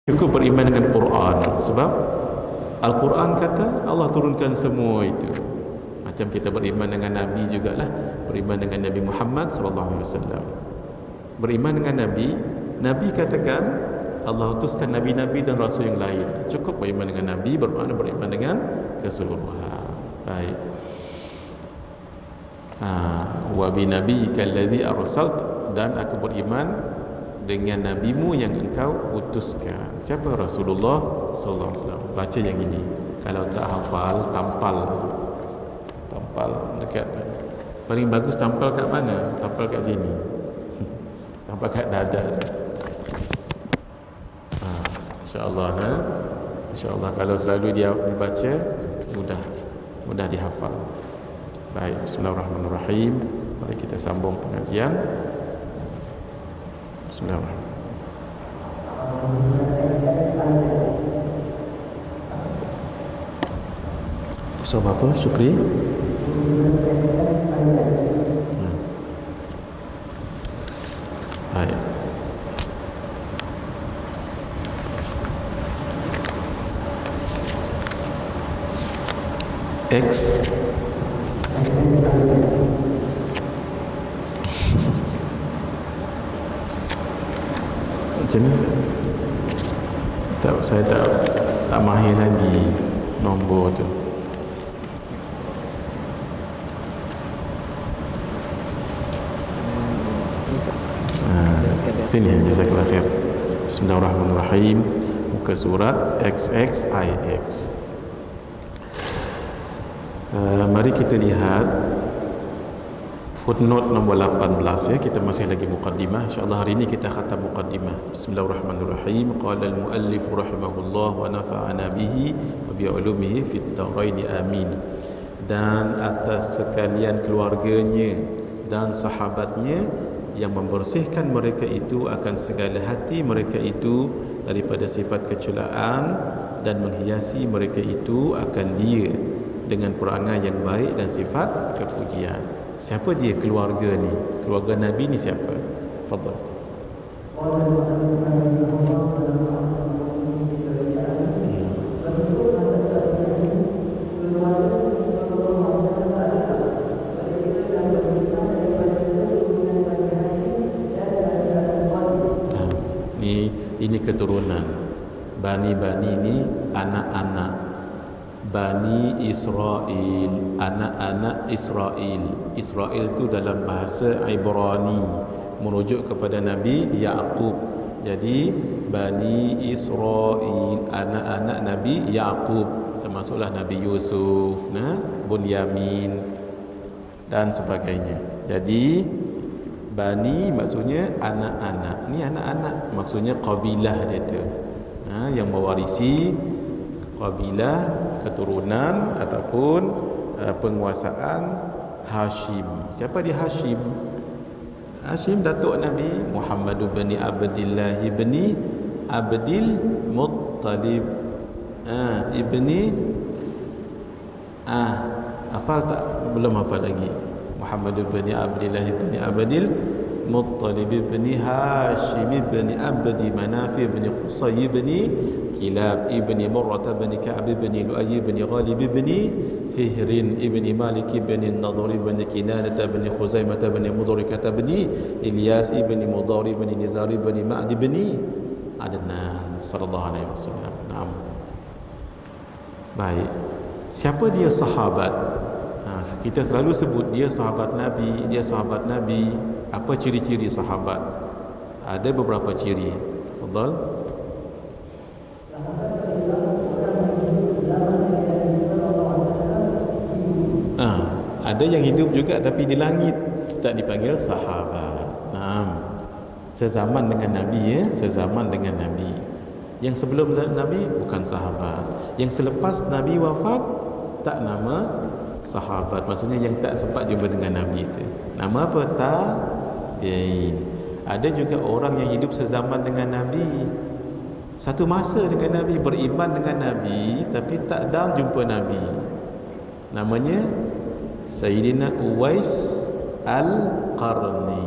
Cukup beriman dengan Quran, sebab Al-Quran kata Allah turunkan semua itu. Macam kita beriman dengan Nabi jugalah, beriman dengan Nabi Muhammad SAW. Beriman dengan Nabi, Nabi katakan Allah utuskan Nabi-Nabi dan Rasul yang lain. Cukup beriman dengan Nabi, bermakna beriman dengan keseluruhan. Baik. Wa bi nabiyyika alladhi arsalt, dan aku beriman dengan nabimu yang engkau utuskan. Siapa? Rasulullah sallallahu alaihi wasallam. Baca yang ini. Kalau tak hafal, tampal dekat. Paling bagus tampal kat mana? Tampal kat sini. Tampal kat dada. InsyaAllah InsyaAllah kalau selalu dia dibaca, mudah dihafal. Baik, bismillahirrahmanirrahim. Mari kita sambung pengajian. Bismillahirrahmanirrahim. Usaha apa? Syukri? Baik. X macam ni saya tak mahir lagi nombor tu. Sini, jazakallah khair. Bismillahirrahmanirrahim. Muka surat XXIX. Mari kita lihat footnote nombor 18 ya. Kita masih lagi muqaddimah. InsyaAllah hari ini kita khatam muqaddimah. Bismillahirrahmanirrahim. Qala al-muallif rahimahullah wa nafa'ana bihi wa bi ulumihi fid darain amin. Dan atas sekalian keluarganya dan sahabatnya yang membersihkan mereka itu akan segala hati mereka itu daripada sifat kecelaan dan menghiasi mereka itu akan dia dengan perangai yang baik dan sifat kepujian. Siapa dia keluarga ni? Keluarga Nabi ni siapa? Fadhal. Ini keturunan Bani ni anak-anak Bani Israel, anak-anak Israel. Israel tu dalam bahasa Ibrani merujuk kepada Nabi Yaqub. Jadi Bani Israel, anak-anak Nabi Yaqub, termasuklah Nabi Yusuf, Bunyamin dan sebagainya. Jadi Bani maksudnya anak-anak. Ni anak-anak maksudnya kabilah dia tu, yang mewarisi kabilah, keturunan ataupun penguasaan Hashim. Siapa dia Hashim? Hashim datuk Nabi Muhammad bin Abdullah bin Abdul Muttalib. Ibni hafal tak? Belum hafal lagi. Muhammad bin Abdullah bin Abdul Muttalib bin Hashim bin Abdi Manaf bin Qusay bin Kilab ibn Murrah bin Ka'ab bin Lu'ay bin Ghalib bin Fihr ibn Malik bin Nadhr bin Kinanah bin Khuzaimah bin Mudrikah bin Ilyas ibn Mudar bin Nizar bin Ma'd bin Adnan sallallahu alaihi wasallam. Naam. Baik. Siapa dia sahabat? Kita selalu sebut dia sahabat Nabi, dia sahabat Nabi. Apa ciri-ciri sahabat? Ada beberapa ciri. Tafadhal. Ada yang hidup juga tapi di langit, tak dipanggil sahabat. Sezaman dengan Nabi ya, sezaman dengan Nabi. Yang sebelum Nabi bukan sahabat. Yang selepas Nabi wafat tak nama sahabat. Maksudnya yang tak sempat jumpa dengan Nabi itu. Nama apa? Tabi'in. Ada juga orang yang hidup sezaman dengan Nabi, satu masa dengan Nabi, beriman dengan Nabi tapi tak dalam jumpa Nabi. Namanya Sayyidina Uwais Al-Qarni.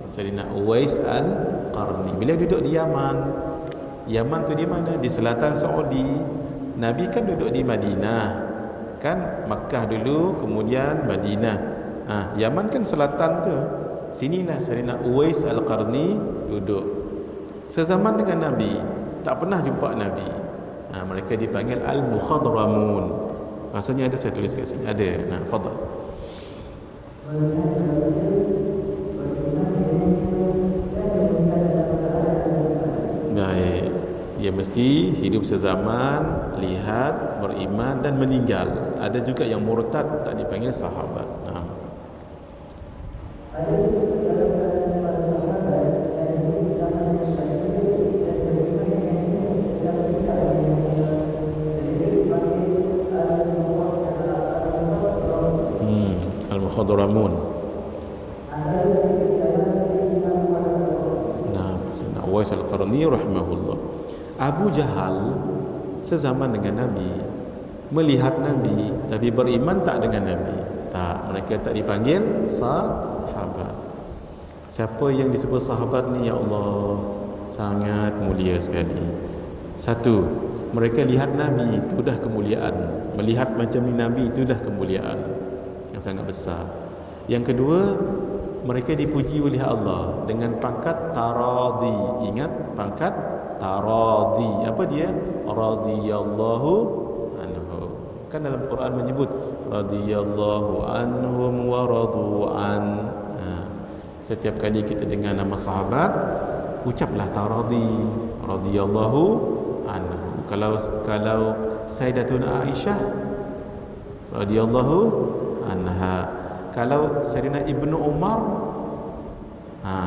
Sayyidina Uwais Al-Qarni bila duduk di Yaman, Yaman tu di mana? Di selatan Saudi. Nabi kan duduk di Madinah, kan Makkah dulu, kemudian Madinah. Yaman kan selatan tu. Sinilah Sayyidina Uwais Al-Qarni duduk. Sezaman dengan Nabi, tak pernah jumpa Nabi. Mereka dipanggil Al-Mukhadramun. Rasanya ada, saya tulis kat sini. Ada. Fadal. Baik. Dia mesti hidup sezaman, lihat, beriman dan meninggal. Ada juga yang murtad, tak dipanggil sahabat. Al-Mukhadramun. Sayyidina Uwais Al-Qarni rahimahullah. Abu Jahal sezaman dengan Nabi, melihat Nabi, tapi beriman tak dengan Nabi. Tak, mereka tak dipanggil sahabat. Siapa yang disebut sahabat ni, ya Allah, sangat mulia sekali. Satu, mereka lihat Nabi, itu dah kemuliaan. Melihat macam ni Nabi, itu dah kemuliaan yang sangat besar. Yang kedua, mereka dipuji oleh Allah dengan pangkat taradi. Ingat pangkat taradi. Apa dia? Radhiyallahu anhu. Kan dalam Quran menyebut radhiyallahu anhum wa radu'an. Setiap kali kita dengar nama sahabat, ucaplah taradi, radhiyallahu anhu. Kalau Sayyidatuna Aisyah, radhiyallahu anha. Kalau Sayyidina Ibnu Umar,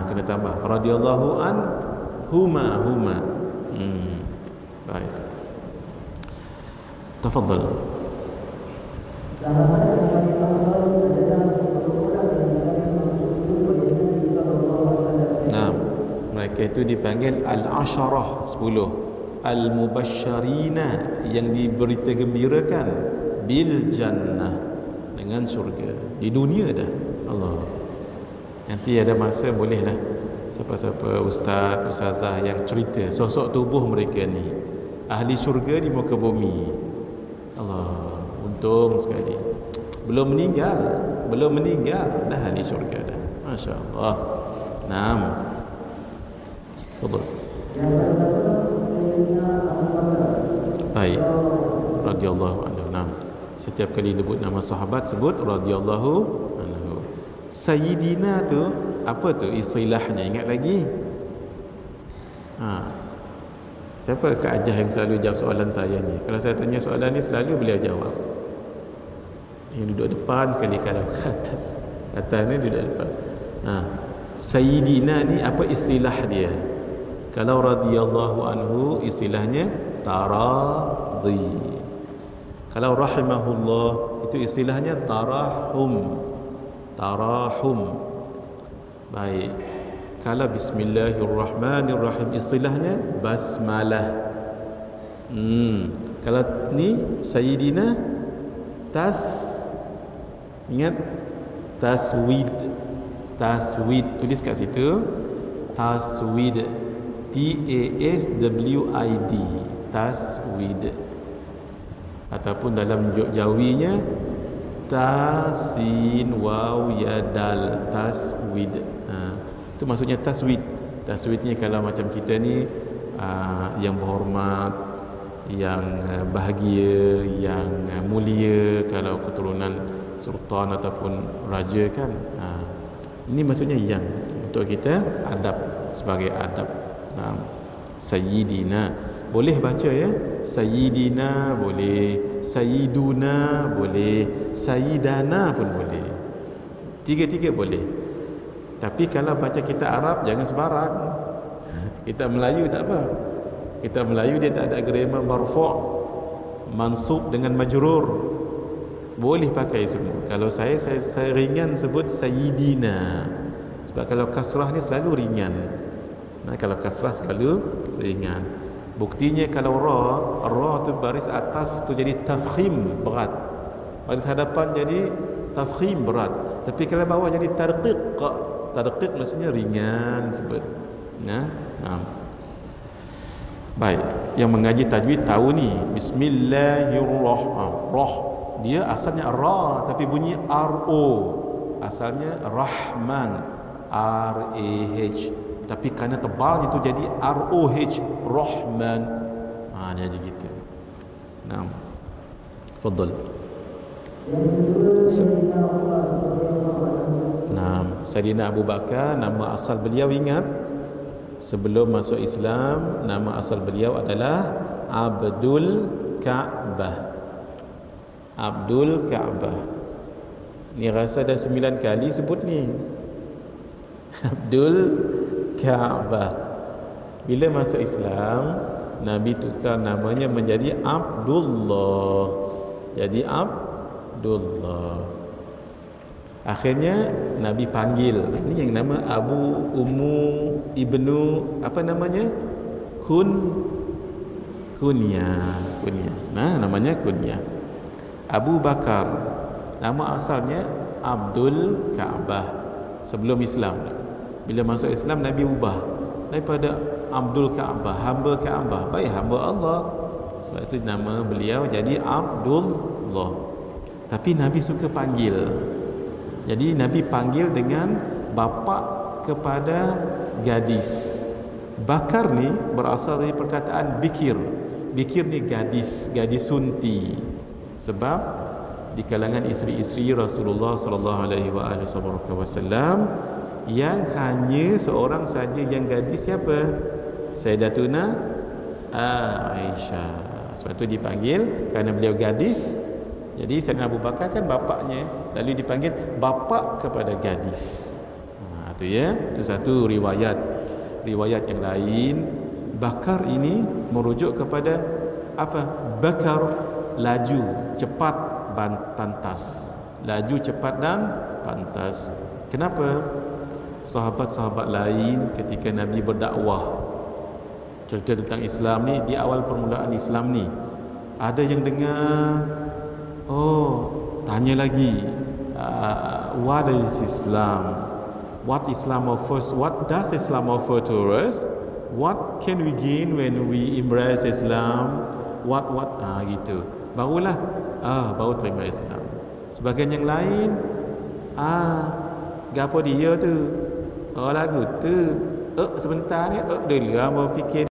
kena tambah radhiyallahu anhuma. Baik. Tafadhal. Mereka itu dipanggil al-asharah, 10 al-mubasysyarina, yang diberita gembirakan bil jannah, dengan surga. Di dunia dah. Allah. Nanti ada masa bolehlah siapa-siapa ustaz, ustazah yang cerita sosok tubuh mereka ni, ahli surga di muka bumi. Allah, untung sekali. Belum meninggal dah ahli surga dah. Masya-Allah. Naam. Betul. Baik. Radhiyallahu anhu. Naam. Setiap kali sebut nama sahabat, sebut radhiyallahu anhu. Sayyidina tu apa tu istilahnya? Ingat lagi? Siapa Kak Ajah yang selalu jawab soalan saya ni? Kalau saya tanya soalan ni, selalu beliau jawab. Yang duduk depan, sekali kalau ke atas. Atas ni duduk depan. Sayyidina ni apa istilah dia? Kalau radhiyallahu anhu, istilahnya taradhi. Kalau rahimahullah, itu istilahnya tarahum. Baik. Kalau bismillahirrahmanirrahim, istilahnya basmalah. Kalau ni Sayyidina, ingat taswid. Tulis kat situ taswid, TASWID, taswid. Ataupun dalam Jawinya tasin waw ya dal, taswid. Itu maksudnya taswid. Taswid ni kalau macam kita ni yang berhormat, yang bahagia, yang mulia, kalau keturunan sultan ataupun raja kan. Ini maksudnya yang untuk kita adab, sebagai adab. Sayyidina boleh baca ya, Sayyidina boleh, Sayyiduna boleh, Sayyidana pun boleh. Tiga-tiga boleh. Tapi kalau baca kita Arab, jangan sebarang. Kita Melayu tak apa. Kita Melayu dia tak ada grammar marfu', mansub dengan majrur. Boleh pakai semua. Kalau saya ringan sebut Sayyidina. Sebab kalau kasrah ni selalu ringan. Kalau kasrah selalu ringan. Buktinya kalau ra tu baris atas tu jadi tafkhim, berat. Baris hadapan jadi tafkhim, berat. Tapi kalau bawah jadi tarqiq. Tarqiq maksudnya ringan sebut. Baik, yang mengaji tajwid tahu ni Bismillahirrahmanirrahim. Roh dia asalnya ra tapi bunyi ro. Asalnya Rahman, R-A-H, tapi kerana tebalnya tu jadi R-O-H, Rahman. Dia jadi gitu. Nah, fadal. Sayyidina Abu Bakar, nama asal beliau ingat sebelum masuk Islam, nama asal beliau adalah Abdul Ka'bah. Abdul Ka'bah. Ni rasa dah 9 kali sebut ni. Abdul Ka'bah. Bila masuk Islam, Nabi tukar namanya menjadi Abdullah. Jadi Abdullah. Akhirnya Nabi panggil, ini yang nama Abu Ummu Ibnu apa namanya? Kunyah. Nah, namanya kunyah. Abu Bakar, nama asalnya Abdul Ka'bah sebelum Islam. Bila masuk Islam, Nabi ubah daripada Abdul Ka'bah, hamba Ka'bah, baik hamba Allah. Sebab itu nama beliau jadi Abdullah. Tapi Nabi suka panggil. Jadi Nabi panggil dengan bapa kepada gadis. Bakar ni berasal dari perkataan bikir. Bikir ni gadis sunti. Sebab di kalangan isteri-isteri Rasulullah sallallahu alaihi wasallam yang hanya seorang saja yang gadis, siapa? Sayyidatuna Aisyah. Sebab itu dipanggil kerana beliau gadis. Jadi Sayyidina Abu Bakar kan bapaknya, lalu dipanggil bapa kepada gadis. Itu ya, itu satu riwayat. Riwayat yang lain, Bakar ini merujuk kepada apa? Bakar, laju, cepat, pantas. Laju, cepat dan pantas. Kenapa? Sahabat-sahabat lain ketika Nabi berdakwah, cerita tentang Islam ni, di awal permulaan Islam ni, ada yang dengar, tanya lagi, what is Islam? What Islam offers? What does Islam offer to us? What can we gain when we embrace Islam? What gitu. Barulah baru terima Islam. Sebagian yang lain, gapo dia tu? Lagu tu. Sebentar ni, dulu hamba fikir,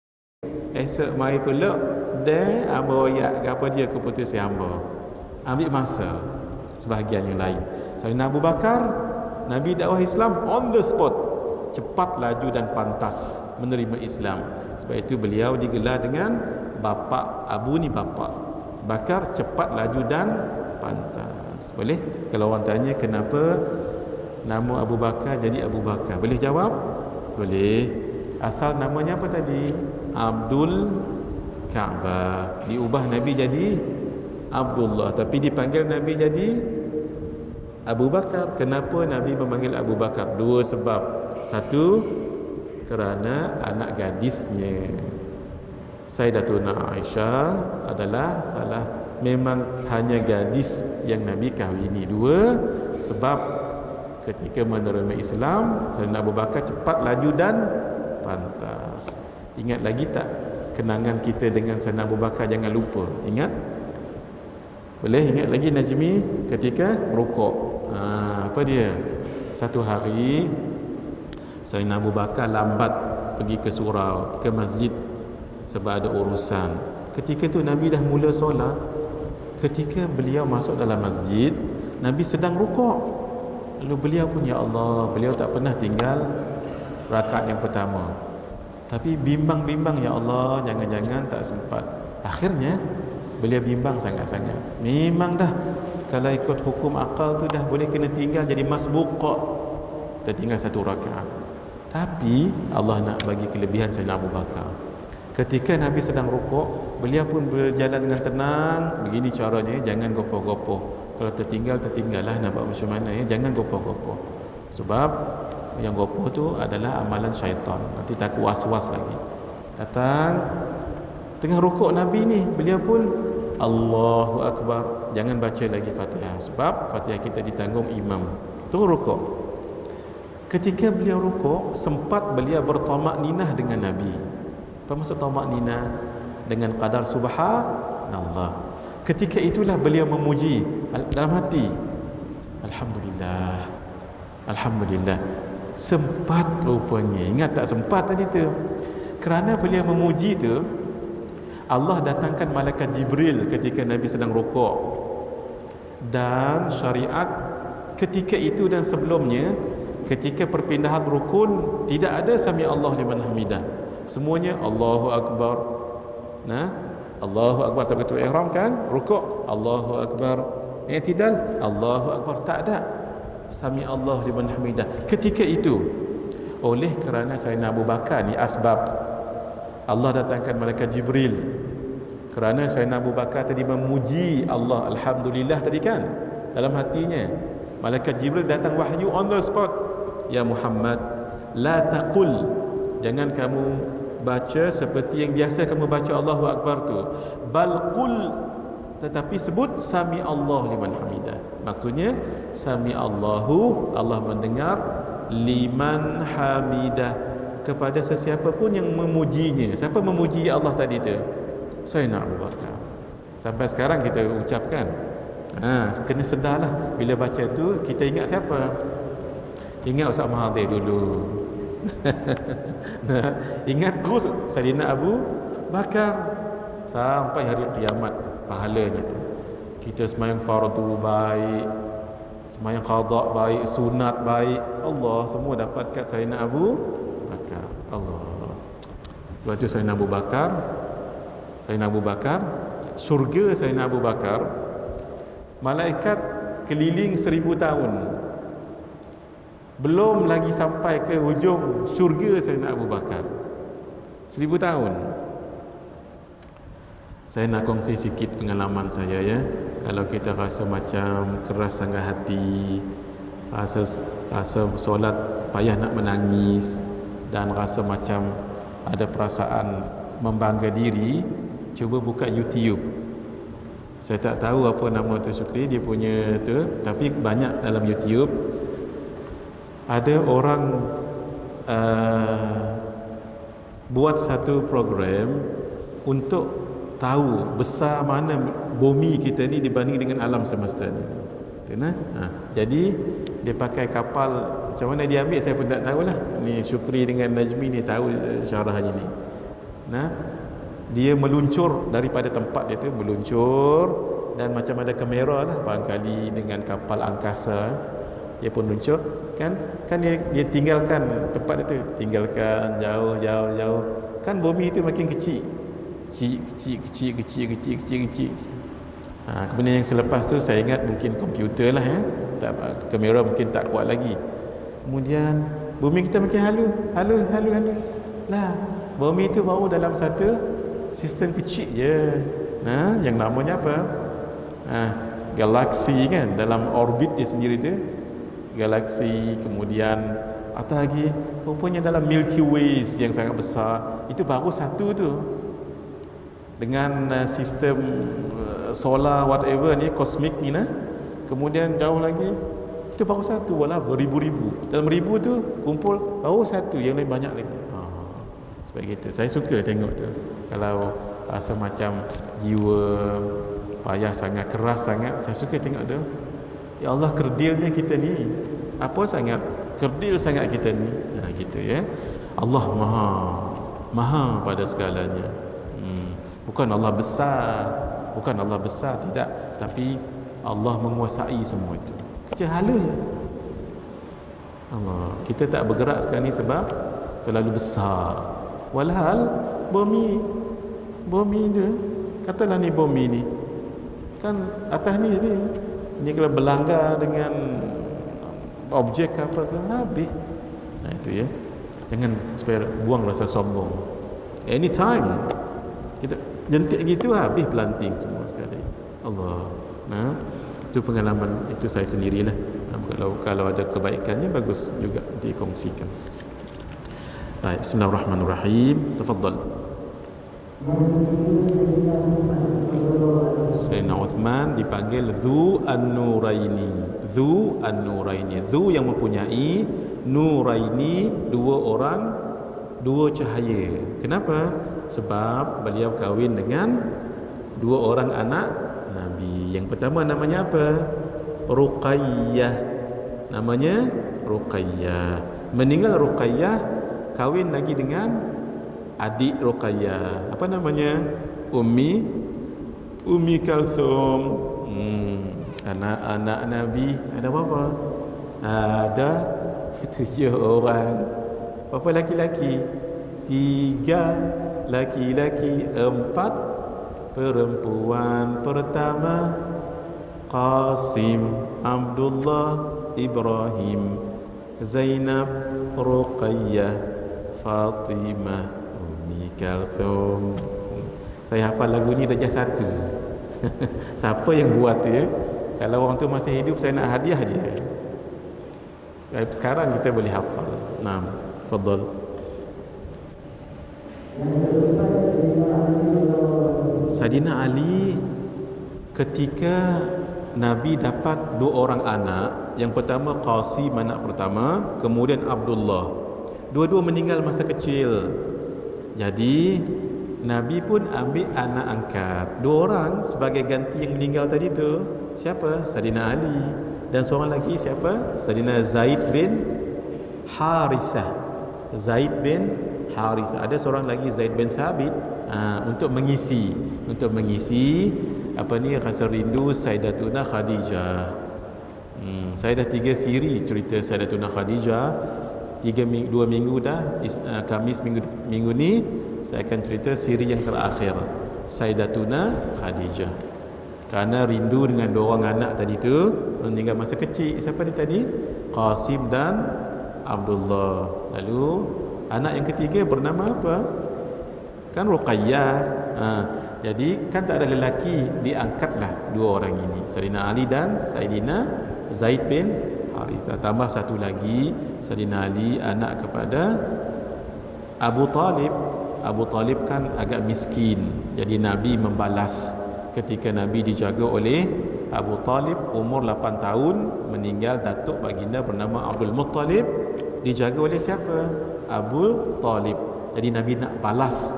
esok mai pula dan hamba royak gapo dia keputusan hamba. Ambil masa. Sebahagian yang lain. Sayyidina Abu Bakar, Nabi dakwah Islam on the spot, cepat, laju dan pantas menerima Islam. Sebab itu beliau digelar dengan bapa. Abu ni bapa, Bakar cepat, laju dan pantas. Boleh? Kalau orang tanya kenapa nama Abu Bakar jadi Abu Bakar, boleh jawab? Boleh. Asal namanya apa tadi? Abdul Ka'bah. Diubah Nabi jadi Abdullah, tapi dipanggil Nabi jadi Abu Bakar. Kenapa Nabi memanggil Abu Bakar? Dua sebab. Satu, kerana anak gadisnya Sayyidatuna Aisyah adalah memang hanya gadis yang Nabi kahwini. Dua, sebab ketika menerima Islam, Sayyidina Abu Bakar cepat, laju dan pantas. Ingat lagi tak kenangan kita dengan Sayyidina Abu Bakar? Jangan lupa. Ingat? Boleh ingat lagi Najmi ketika rukuk? Apa dia? Satu hari Sayyidina Abu Bakar lambat pergi ke surau, ke masjid sebab ada urusan. Ketika tu Nabi dah mula solat. Ketika beliau masuk dalam masjid, Nabi sedang rukuk. Lalu beliau pun, ya Allah, beliau tak pernah tinggal rakaat yang pertama. Tapi bimbang-bimbang, ya Allah, jangan-jangan tak sempat. Akhirnya beliau bimbang sangat-sangat. Memang dah kalau ikut hukum akal tu dah boleh kena tinggal jadi masbuqah. Tertinggal satu rakaat. Tapi Allah nak bagi kelebihan Sayyidina Abu Bakar. Ketika Nabi sedang rukuk, beliau pun berjalan dengan tenang. Begini caranya, jangan gopoh-gopoh. Kalau tertinggal-tertinggallah, nak buat macam mana ya? Jangan gopoh-gopoh. Sebab yang gopoh tu adalah amalan syaitan. Nanti takut was-was lagi. Datang tengah rukuk Nabi ni, beliau pun Allahu Akbar. Jangan baca lagi Fatihah, sebab Fatihah kita ditanggung imam. Terus rukuk. Ketika beliau rukuk, sempat beliau bertamak ninah dengan Nabi. Apa maksud tamaknina? Dengan qadar subhanallah. Ketika itulah beliau memuji dalam hati, alhamdulillah, alhamdulillah. Sempat rupanya. Ingat tak sempat tadi tu? Kerana beliau memuji tu, Allah datangkan malaikat Jibril ketika Nabi sedang rukuk. Dan syariat ketika itu dan sebelumnya, ketika perpindahan rukun, tidak ada sami Allah liman hamidah. Semuanya Allahu Akbar. Nah, Allahu Akbar takbiratul ihram kan, rukuk Allahu Akbar, i'tidal Allahu Akbar, tak ada sami Allah liman hamidah ketika itu. Oleh kerana Sayyidina Abu Bakar ni asbab, Allah datangkan malaikat Jibril. Kerana Sayyidina Abu Bakar tadi memuji Allah, alhamdulillah tadi kan, dalam hatinya, malaikat Jibril datang wahyu on the spot. Ya Muhammad, la taqul, jangan kamu baca seperti yang biasa kamu baca Allahu Akbar tu, bal qul, tetapi sebut sami Allah liman hamidah. Maksudnya sami Allahu, Allah mendengar, liman hamidah, kepada sesiapa pun yang memujinya. Siapa memuji Allah tadi tu? Sayyidina Abu Bakar. Sampai sekarang kita ucapkan, kena sedarlah bila baca tu, kita ingat siapa? Ingat Ustaz Mahathir dulu. Nah, ingat terus Sayyidina Abu Bakar sampai hari kiamat pahalanya tu. Kita semayang fardu baik, semayang qada baik, sunat baik, Allah semua dapat kat Sayyidina Abu Bakar. Allah. Sebab tu Sayyidina Abu Bakar, surga Sayyidina Abu Bakar, malaikat keliling 1000 tahun. Belum lagi sampai ke hujung syurga Sayyidina Abu Bakar, 1000 tahun. Saya nak kongsi sikit pengalaman saya ya. Kalau kita rasa macam keras sangat hati, rasa solat payah nak menangis, dan rasa macam ada perasaan membangga diri, cuba buka YouTube. Saya tak tahu apa nama tu Syukri, dia punya tu, tapi banyak dalam YouTube. Ada orang buat satu program untuk tahu besar mana bumi kita ni dibanding dengan alam semesta ni. Jadi dia pakai kapal, macam mana dia ambil saya pun tak tahulah. Ni Syukri dengan Najmi ni tahu syarahnya ni. Dia meluncur daripada tempat dia tu, meluncur, dan macam ada kamera lah, barangkali dengan kapal angkasa dia pun luncur kan dia tinggalkan tempat itu, tinggalkan jauh kan, bumi itu makin kecil. Kemudian yang selepas tu saya ingat mungkin komputer lah ya, kamera mungkin tak kuat lagi. Kemudian bumi kita makin halu lah. Bumi itu baru dalam satu sistem kecil je, yang namanya apa, galaksi kan, dalam orbit dia sendiri tu galaksi. Kemudian atau lagi rupanya dalam Milky Way yang sangat besar, itu baru satu tu, dengan sistem solar whatever ni, kosmik ni kemudian jauh lagi, itu baru satu, walau beribu-ribu, dalam ribu tu kumpul baru satu, yang lain banyak lagi. Sebab gitu saya suka tengok tu. Kalau rasa macam jiwa payah sangat, keras sangat, saya suka tengok tu. Ya Allah, kerdilnya kita ni, apa sangat kerdil sangat kita ni. Gitu ya. Allah maha pada segalanya. Bukan Allah besar, tidak, tapi Allah menguasai semua itu. Kehala ya Allah. Kita tak bergerak sekarang ni sebab terlalu besar. Walhal bumi tu, katalah ni bumi ni kan, atas ni kalau berlanggar dengan objek apa ke, habis. Itu ya. Jangan supaya buang rasa sombong. Anytime kita jentik gitu, habis pelanting semua sekali. Allah. Itu pengalaman itu saya sendirilah. Kalau ada kebaikannya bagus juga dikongsikan. Baik, bismillahirrahmanirrahim. Tafadhal. Sayyidina Uthman dipanggil Dhu An-Nuraini. Dhu An-Nuraini, Dhu yang mempunyai, Nuraini dua orang dua cahaya. Kenapa? Sebab beliau kahwin dengan dua orang anak Nabi. Yang pertama namanya apa? Ruqayyah. Namanya Ruqayyah. Meninggal Ruqayyah, kahwin lagi dengan adik Ruqayyah. Apa namanya? Ummi Kalsum. Anak-anak Nabi ada berapa? Ada 7 orang. Berapa laki-laki? 3 laki-laki, 4 perempuan. Pertama Qasim, Abdullah, Ibrahim, Zainab, Ruqayyah, Fatimah, Ummi Kalthum. Saya hafal lagu ni darjah 1. Siapa yang buat dia? Kalau orang tu masih hidup, saya nak hadiah dia. Sekarang kita boleh hafal. Naam, tafadhal. Saidina Ali, ketika Nabi dapat 2 orang anak, yang pertama Qasim anak pertama, kemudian Abdullah. Dua-dua meninggal masa kecil. Jadi Nabi pun ambil anak angkat 2 orang sebagai ganti yang meninggal tadi tu. Siapa? Saidina Ali. Dan seorang lagi siapa? Saidina Zaid bin Harithah. Zaid bin Harithah. Ada seorang lagi Zaid bin Thabit, untuk mengisi apa ni, rasa rindu Sayyidatuna Khadijah. Saya dah 3 siri cerita Sayyidatuna Khadijah. 2 minggu dah. Khamis minggu ni saya akan cerita siri yang terakhir, Sayyidatuna Khadijah. Kerana rindu dengan 2 orang anak tadi tu, meninggal masa kecil. Siapa dia tadi? Qasim dan Abdullah. Lalu anak yang ketiga bernama apa? Kan Ruqayyah. Jadi kan tak ada lelaki, diangkatlah 2 orang ini, Saidina Ali dan Saidina Zaid bin Harithah. Tambah satu lagi, Saidina Ali anak kepada Abu Talib. Abu Talib kan agak miskin, jadi Nabi membalas. Ketika Nabi dijaga oleh Abu Talib, umur 8 tahun, meninggal datuk baginda bernama Abdul Muttalib, dijaga oleh siapa? Abu Talib. Jadi Nabi nak balas.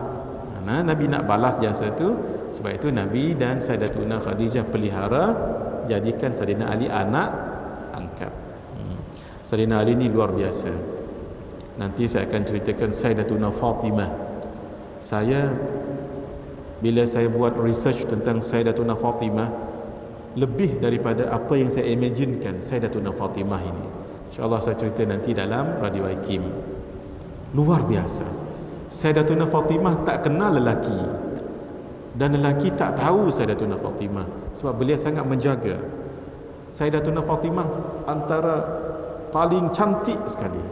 Nabi nak balas jasa tu. Sebab itu Nabi dan Sayyidatuna Khadijah pelihara, jadikan Saidina Ali anak angkat. Saidina Ali ni luar biasa. Nanti saya akan ceritakan Sayyidatuna Fatimah. Bila saya buat research tentang Sayyidatuna Fatimah, lebih daripada apa yang saya imaginekan Sayyidatuna Fatimah ini. InsyaAllah saya cerita nanti dalam Radio Hakim. Luar biasa. Sayyidatuna Fatimah tak kenal lelaki, dan lelaki tak tahu Sayyidatuna Fatimah, sebab beliau sangat menjaga. Sayyidatuna Fatimah antara paling cantik sekali.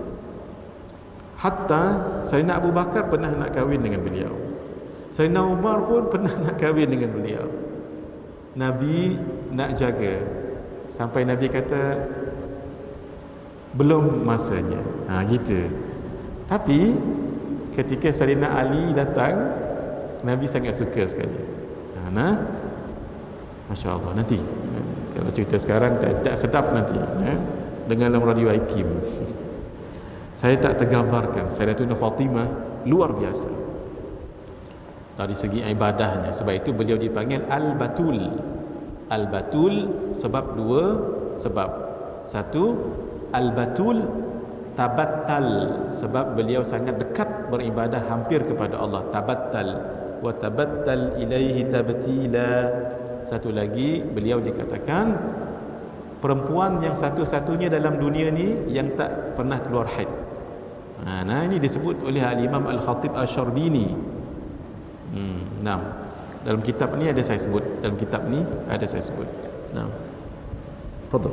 Hatta Sayyidina Abu Bakar pernah nak kahwin dengan beliau. Sayyidina Umar pun pernah nak kahwin dengan beliau. Nabi nak jaga sampai Nabi kata belum masanya. Gitu. Tapi ketika Sayyidina Ali datang, Nabi sangat suka sekali. Masya Allah. Nanti kalau cerita sekarang tak sedap nanti dengan dalam Radio Hakim. Saya tak tergambarkan. Sayyidatuna Fatimah luar biasa dari segi ibadahnya. Sebab itu beliau dipanggil Al-Batul. Al-Batul sebab 2 sebab. Satu, Al-Batul tabattal, sebab beliau sangat dekat beribadah hampir kepada Allah. Tabattal wa tabattal ilaihi tabtila. Satu lagi, beliau dikatakan perempuan yang satu-satunya dalam dunia ni yang tak pernah keluar haid. Ini disebut oleh Al-Imam Al-Khatib Asy-Syarbini. Dalam kitab ni ada saya sebut. Dalam kitab ni ada saya sebut. Fadhal.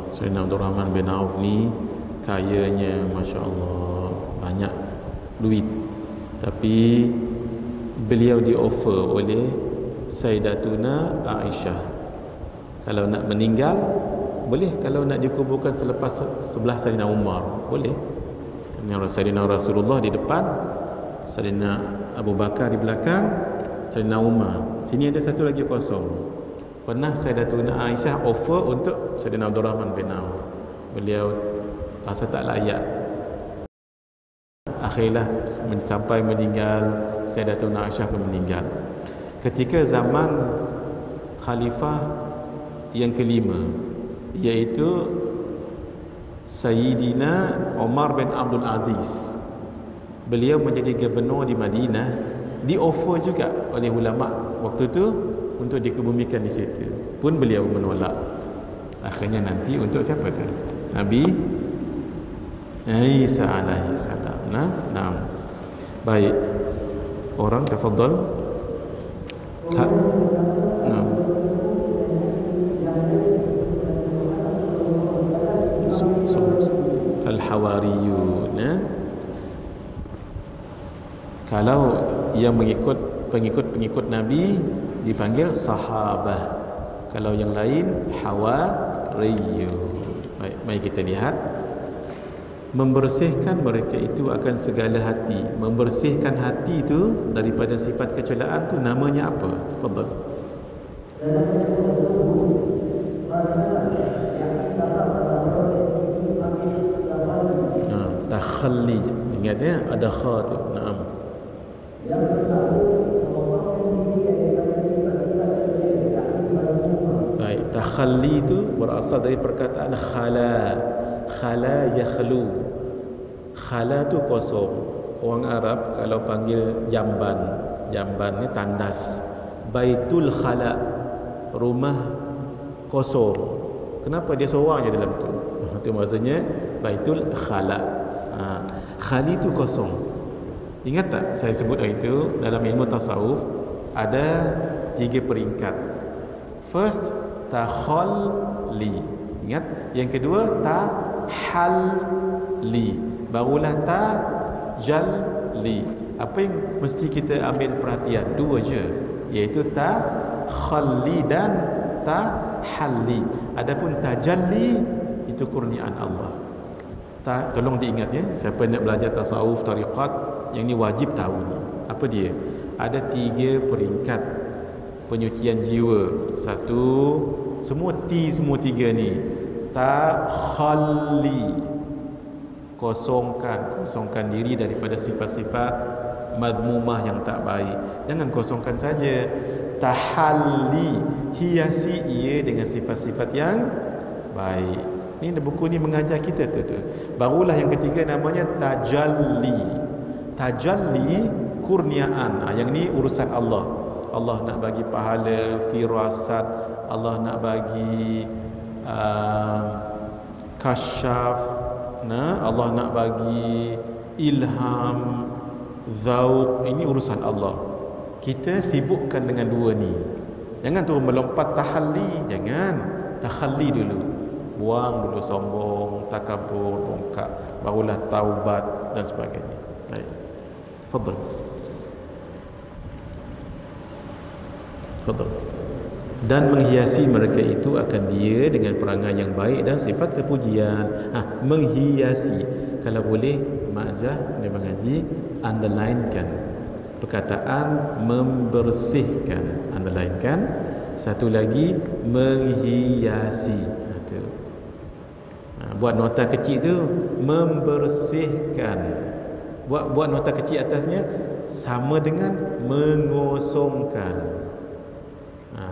Sayyidina Abdul Rahman bin Auf ni kayanya, Masya Allah, banyak duit, tapi beliau di offer oleh Sayyidatuna Aisyah, kalau nak meninggal boleh, kalau nak dikuburkan selepas sebelah Sayyidina Umar boleh. Sayyidina Rasulullah di depan, Sayyidina Abu Bakar di belakang, Sayyidina Umar. Sini ada satu lagi kosong. Pernah Sayyidatuna Aisyah offer untuk Sayyidina Abdul Rahman bin Auf. Beliau rasa tak layak. Akhirnya sampai meninggal, Sayyidatuna Aisyah pun meninggal. Ketika zaman Khalifah yang kelima, iaitu Sayyidina Umar bin Abdul Aziz, beliau menjadi gubernur di Madinah, di-offer juga oleh ulama waktu itu untuk dikebumikan di situ, pun beliau menolak. Akhirnya nanti untuk siapa tu? Nabi Isa alaihi salam. Nah. Baik. Orang tafadhal. Nah. Al-Hawariyun. Kalau yang pengikut Nabi dipanggil sahabah. Kalau yang lain hawariyun. Baik, mari kita lihat. Membersihkan mereka itu akan segala hati. Membersihkan hati itu daripada sifat kecelaan tu namanya apa? Tafadhal. Takhalli. Ingat ya, ada kha tu. Naam. Baik, takhalli itu berasal dari perkataan khala. Khala yakhlu. Khala tu kosong. Orang Arab kalau panggil jamban, jamban ni tandas. Baitul khala, rumah kosong. Kenapa dia seorang je dalam tu? Itu maksudnya baitul khala. Khali tu kosong. Ingat tak saya sebut hari itu dalam ilmu tasawuf ada 3 peringkat. First, takhalli. Ingat? Yang kedua, tahalli. Barulah tajalli. Apa yang mesti kita ambil perhatian? 2 je, iaitu takhalli dan tahalli. Adapun tajalli itu kurniaan Allah. Tolong diingat ya, siapa nak belajar tasawuf, tariqat, yang ni wajib tahu ni. Apa dia? Ada 3 peringkat penyucian jiwa. Satu, semua 3 ni. Takhalli, kosongkan diri daripada sifat-sifat madmumah yang tak baik. Jangan kosongkan saja. Tahalli, hiasi ia dengan sifat-sifat yang baik. Ni buku ni mengajar kita tu. Barulah yang ketiga namanya tajalli. Tajalli kurniaan. Yang ni urusan Allah. Allah nak bagi pahala, firasat, Allah nak bagi kasyaf, Allah nak bagi ilham, zauq. Ini urusan Allah. Kita sibukkan dengan 2 ni. Jangan terus melompat tahalli. Jangan. Takhalli dulu. Buang dulu sombong, takabur, bongkak, barulah taubat dan sebagainya. Baik. Fadhal. Dan menghiasi mereka itu akan dia dengan perangai yang baik dan sifat kepujian. Menghiasi. Kalau boleh Mak dia mengaji, underlinekan perkataan membersihkan, underlinekan. Satu lagi, menghiasi. Buat nota kecil tu, membersihkan. Buat nota kecil atasnya, sama dengan mengosongkan.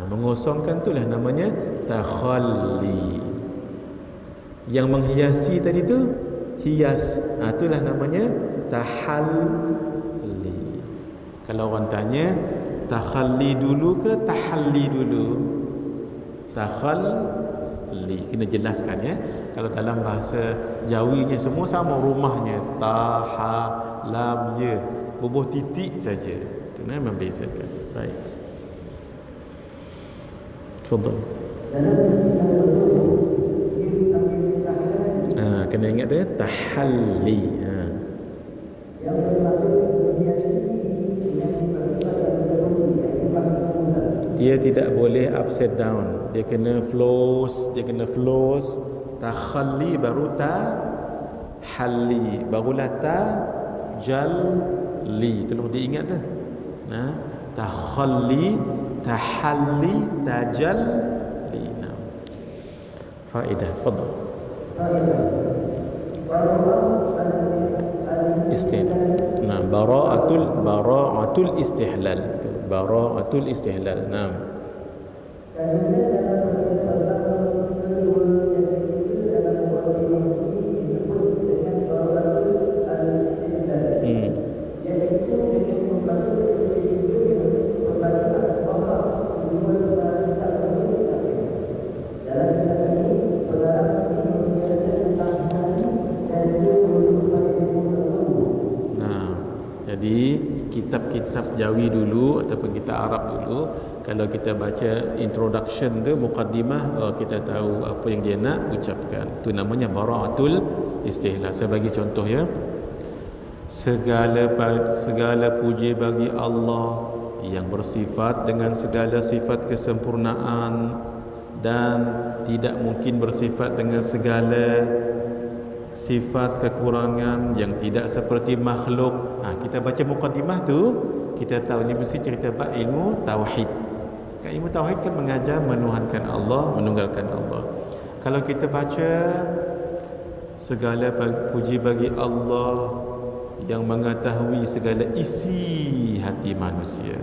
Mengosongkan itulah namanya takhalli. Yang menghiasi tadi tu hias, itulah namanya tahalli. Kalau orang tanya, takhalli dulu ke tahalli dulu? Takhalli, kena jelaskan ya. Kalau dalam bahasa Jawinya semua sama rumahnya, taha lam ya, bubuh titik saja. Itu membezakan. Baik. Tafadhal. kena ingat tu tahalli. Dia tidak boleh upside down, dia kena flows, takhalli baru tahalli, barulah tajalli. Tolong diingat tu. Takhalli, tahalli, tajalli. Faedah, tafadhal. Istihlal. Bara'atul istihlal. Bara'atul istihlal. Jadi kitab-kitab Jawi dulu ataupun kitab Arab dulu, kalau kita baca introduction tu, muqaddimah, kita tahu apa yang dia nak ucapkan. Itu namanya bara'atul istihlal. Saya bagi contoh ya. Segala puji bagi Allah yang bersifat dengan segala sifat kesempurnaan dan tidak mungkin bersifat dengan segala sifat kekurangan yang tidak seperti makhluk. Kita baca muqaddimah tu, kita tahu ni mesti cerita bab ilmu tauhid. Ilmu tauhid kan mengajar menuhankan Allah, menunggalkan Allah. Kalau kita baca segala puji bagi Allah yang mengetahui segala isi hati manusia.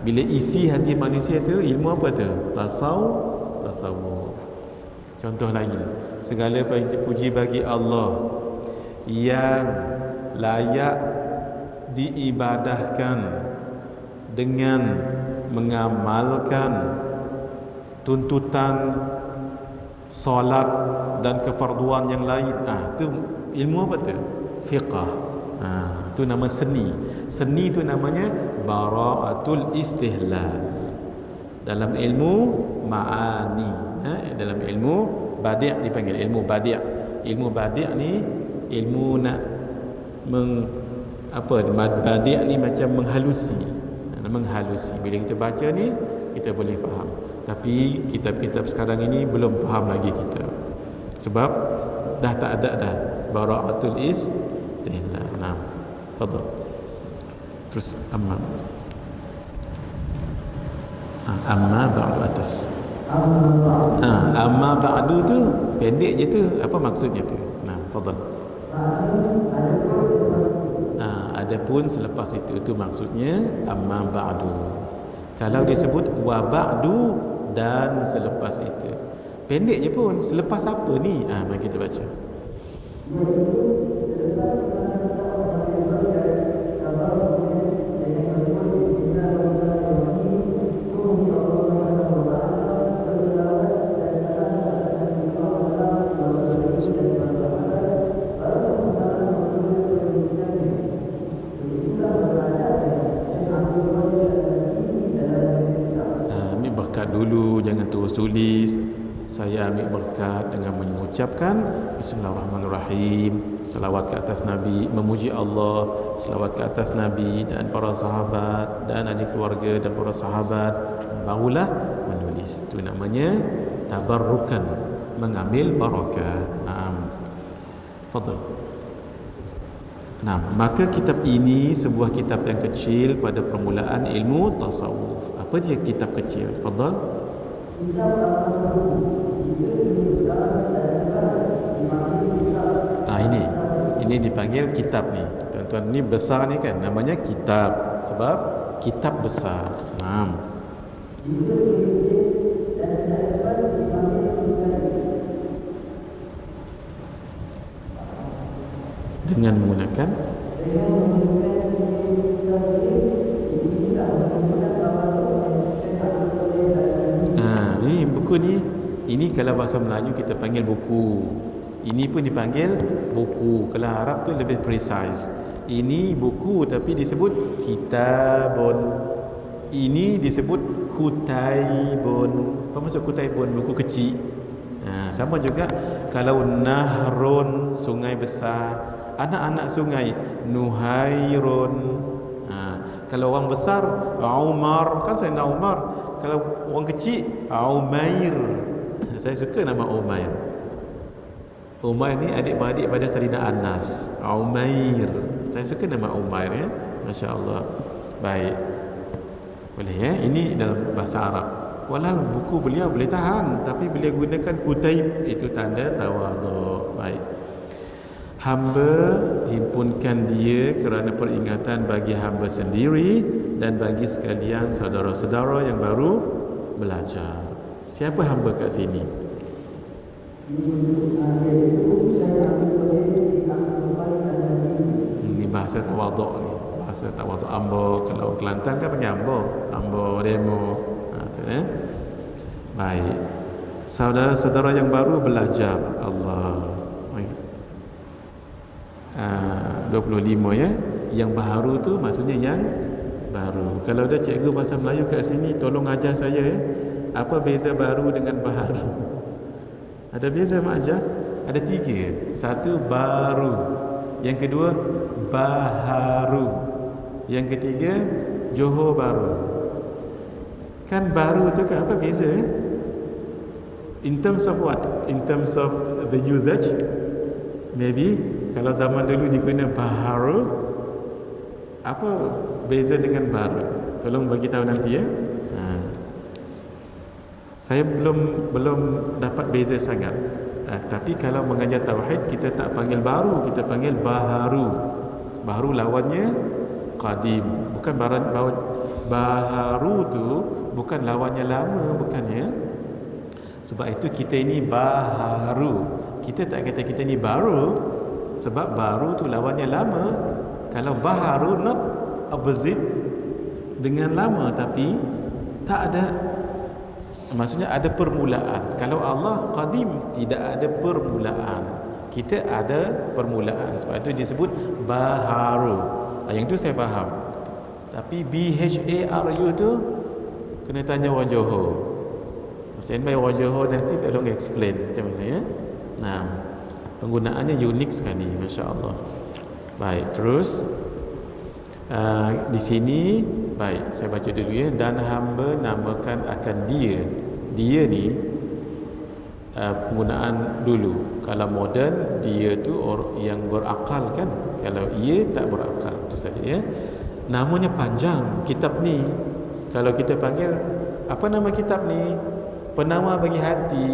Bila isi hati manusia tu, ilmu apa tu? Tasawuf. Contoh lain, segala puji bagi Allah yang layak diibadahkan dengan mengamalkan tuntutan solat dan kefarduan yang lain. Itu ilmu apa tu? Fiqh. Itu nama seni. Seni itu namanya bara'atul istihlal. Dalam ilmu ma'ani, dalam ilmu badi' dipanggil ilmu badi'. Ilmu badi' ni ilmu nak badi' ni macam menghalusi. Bila kita baca ni kita boleh faham. Tapi kitab-kitab sekarang ini belum faham lagi kita. Sebab dah tak ada dah bara'atul istihlal. Fadhal. Terus amma ba'du atas. Amma ba'du tu pendek je tu. Apa maksudnya tu? Fadhal. Adapun selepas itu maksudnya amma ba'du. Kalau disebut wa ba'du dan selepas itu, pendek je pun. Selepas apa ni? Mari kita baca. Dulu jangan terus tulis. Saya ambil berkat dengan mengucapkan Bismillahirrahmanirrahim, salawat ke atas Nabi, memuji Allah, salawat ke atas Nabi dan para sahabat dan ahli keluarga dan para sahabat, barulah menulis. Itu namanya tabarrukan, mengambil barakah. Fadhal. Maka kitab ini sebuah kitab yang kecil pada permulaan ilmu tasawuf. Apa dia kitab kecil? Fadhal. Ini dipanggil kitab ni. Tuan-tuan, ni besar ni kan, namanya kitab. Sebab kitab besar. Dengan menggunakan ini buku ni, ini kalau bahasa Melayu kita panggil buku. Ini pun dipanggil buku. Kalau Arab tu lebih precise. Ini buku tapi disebut kitabun. Ini disebut kutaibun. Apa maksud kutaibun? Buku kecil. Sama juga kalau nahrun, sungai besar, anak-anak sungai nuhairun. Kalau orang besar Umar, kan saya nak Umar. Kalau orang kecil Umair. Saya suka nama Umair. Umair ni adik-beradik pada Sayyidina Anas. Umair. Saya suka nama Umair ya. Masya-Allah. Baik. Boleh ya. Ini dalam bahasa Arab. Walau buku beliau boleh tahan, tapi beliau gunakan kutaib, itu tanda tawaduk. Baik. Hamba himpunkan dia kerana peringatan bagi hamba sendiri dan bagi sekalian saudara-saudara yang baru belajar. Siapa hamba kat sini? Ini bahasa tawaduk ni. Bahasa tawaduk ambo. Kalau Kelantan kan panggil ambo. Ambo demo. Baik. Saudara-saudara yang baru belajar. Allah. 25 ya. Yang baru tu maksudnya yang baru. Kalau ada cikgu bahasa Melayu kat sini, tolong ajar saya ya. Apa beza baru dengan baharu? Ada beza mak ajar? Ada 3. Satu baru. Yang kedua baharu. Yang ketiga Johor Baru. Kan baru tu kan apa beza ya? In terms of what? In terms of the usage, maybe kalau zaman dulu diguna baharu, apa beza dengan baru? Tolong bagi tahu nanti ya. Saya belum dapat beza sangat. Tapi kalau mengajar tauhid, kita tak panggil baru, kita panggil baharu. Baharu lawannya qadim. Bukan baharu tu bukan lawannya lama, bukannya. Sebab itu kita ini baharu. Kita tak kata kita ni baru, sebab baru tu lawannya lama. Kalau baharu not opposite dengan lama, tapi tak ada, maksudnya ada permulaan. Kalau Allah qadim, tidak ada permulaan. Kita ada permulaan. Sebab itu disebut baharu. Yang tu saya faham. Tapi BHARU tu kena tanya orang Johor. Standby orang Johor nanti tolong explain macam mana ya. Penggunaannya unik sekali, masya-Allah. Baik, terus di sini baik, saya baca dulu ya. Dan hamba namakan akan dia. Dia ni penggunaan dulu. Kalau moden, dia tu orang yang berakal kan. Kalau ia tak berakal, itu saja ya. Namanya panjang kitab ni. Kalau kita panggil apa nama kitab ni? Penawar bagi hati.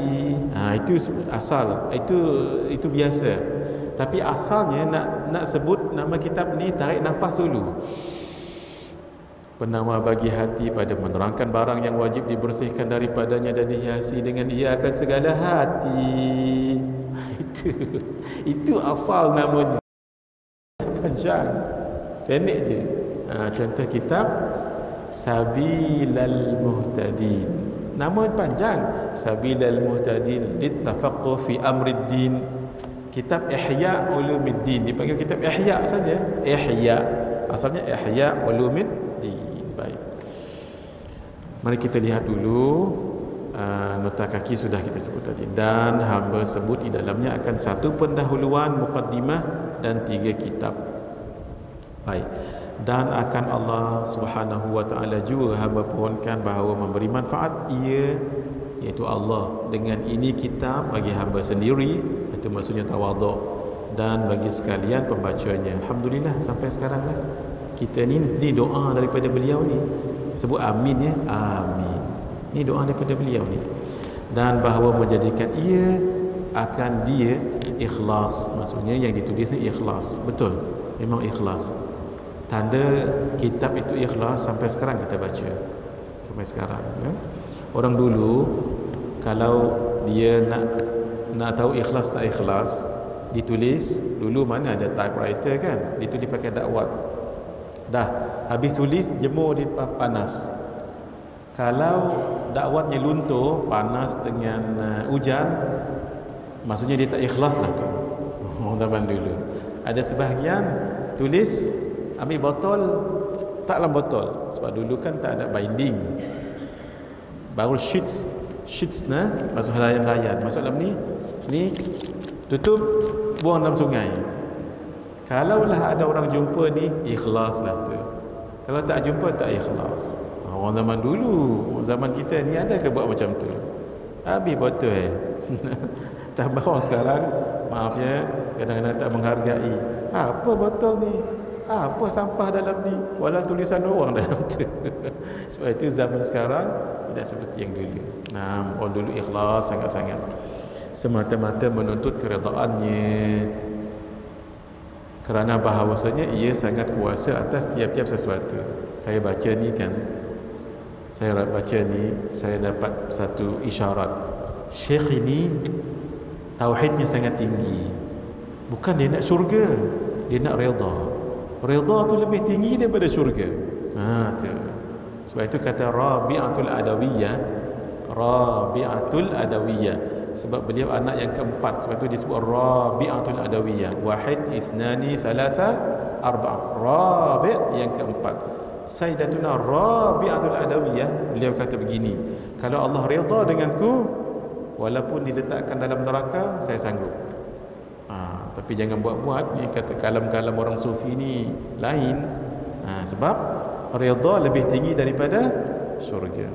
Itu asal. Itu biasa. Tapi asalnya nak sebut nama kitab ni, tarik nafas dulu. Penawar bagi hati pada menerangkan barang yang wajib dibersihkan daripadanya dan dihiasi dengan ia akan segala hati. Itu asal namanya. Panjang. Pendek je. Contoh kitab Sabilal Muhtadin. Nama panjang, Sabilal Muhtadin littafaqquh fi amriddin. Kitab Ihya Ulumuddin, dipanggil kitab Ihya saja. Ihya, asalnya Ihya Ulumuddin. Baik. Mari kita lihat dulu nota kaki sudah kita sebut tadi. Dan hamba sebut di dalamnya akan satu pendahuluan, muqaddimah dan 3 kitab. Baik. Dan akan Allah Subhanahu wa taala juga hamba pohonkan bahawa memberi manfaat ia, iaitu Allah, dengan ini kitab bagi hamba sendiri, itu maksudnya tawaduk, dan bagi sekalian pembacanya. Alhamdulillah sampai sekarang lah. Kita ni doa daripada beliau ni. Sebut amin ya. Amin. Ni doa daripada beliau ni. Dan bahawa menjadikan ia akan dia ikhlas. Maksudnya yang ditulis ni ikhlas. Betul. Memang ikhlas. Tanda kitab itu ikhlas sampai sekarang kita baca. Sampai sekarang ya. Orang dulu kalau dia nak tahu ikhlas tak ikhlas, ditulis dulu, mana ada typewriter kan, ditulis pakai dakwat. Dah habis tulis, jemur di panas. Kalau dakwatnya luntur, panas dengan hujan, maksudnya dia tak ikhlas lah tu. Zaman dulu ada sebahagian tulis, ambil botol, tak dalam botol. Sebab dulu kan tak ada binding, baru sheets Shitsna, masuk halayan-halayan, masuk dalam ni tutup, buang dalam sungai. Kalaulah ada orang jumpa ni, ikhlaslah tu. Kalau tak jumpa, tak ikhlas. Orang zaman dulu, zaman kita ni ada ke buat macam tu? Habis botol tambah orang sekarang, maaf ya, kadang-kadang tak menghargai. Apa botol ni? Apa sampah dalam ni? Walau tulisan orang dalam tu. Sebab itu zaman sekarang tidak seperti yang dulu. Nah, orang dulu ikhlas sangat-sangat, semata-mata menuntut keredaannya, kerana bahawasanya ia sangat kuasa atas tiap-tiap sesuatu. Saya baca ni kan, saya dapat satu isyarat. Syekh ini tauhidnya sangat tinggi. Bukan dia nak syurga, dia nak redha. Redha tu lebih tinggi daripada syurga. Tu. Sebab itu kata Rabi'atul Adawiyah, Rabi'atul Adawiyah, sebab beliau anak yang keempat, sebab itu disebut Rabi'atul Adawiyah. Wahid, ithnani, thalatha, arba'a. Rabi' yang keempat. Sayyidatuna Rabi'atul Adawiyah, beliau kata begini, kalau Allah redha denganku, walaupun diletakkan dalam neraka, saya sanggup. Tapi jangan buat-buat. Ni kata kalam-kalam orang sufi ni lain. Sebab redha lebih tinggi daripada syurga.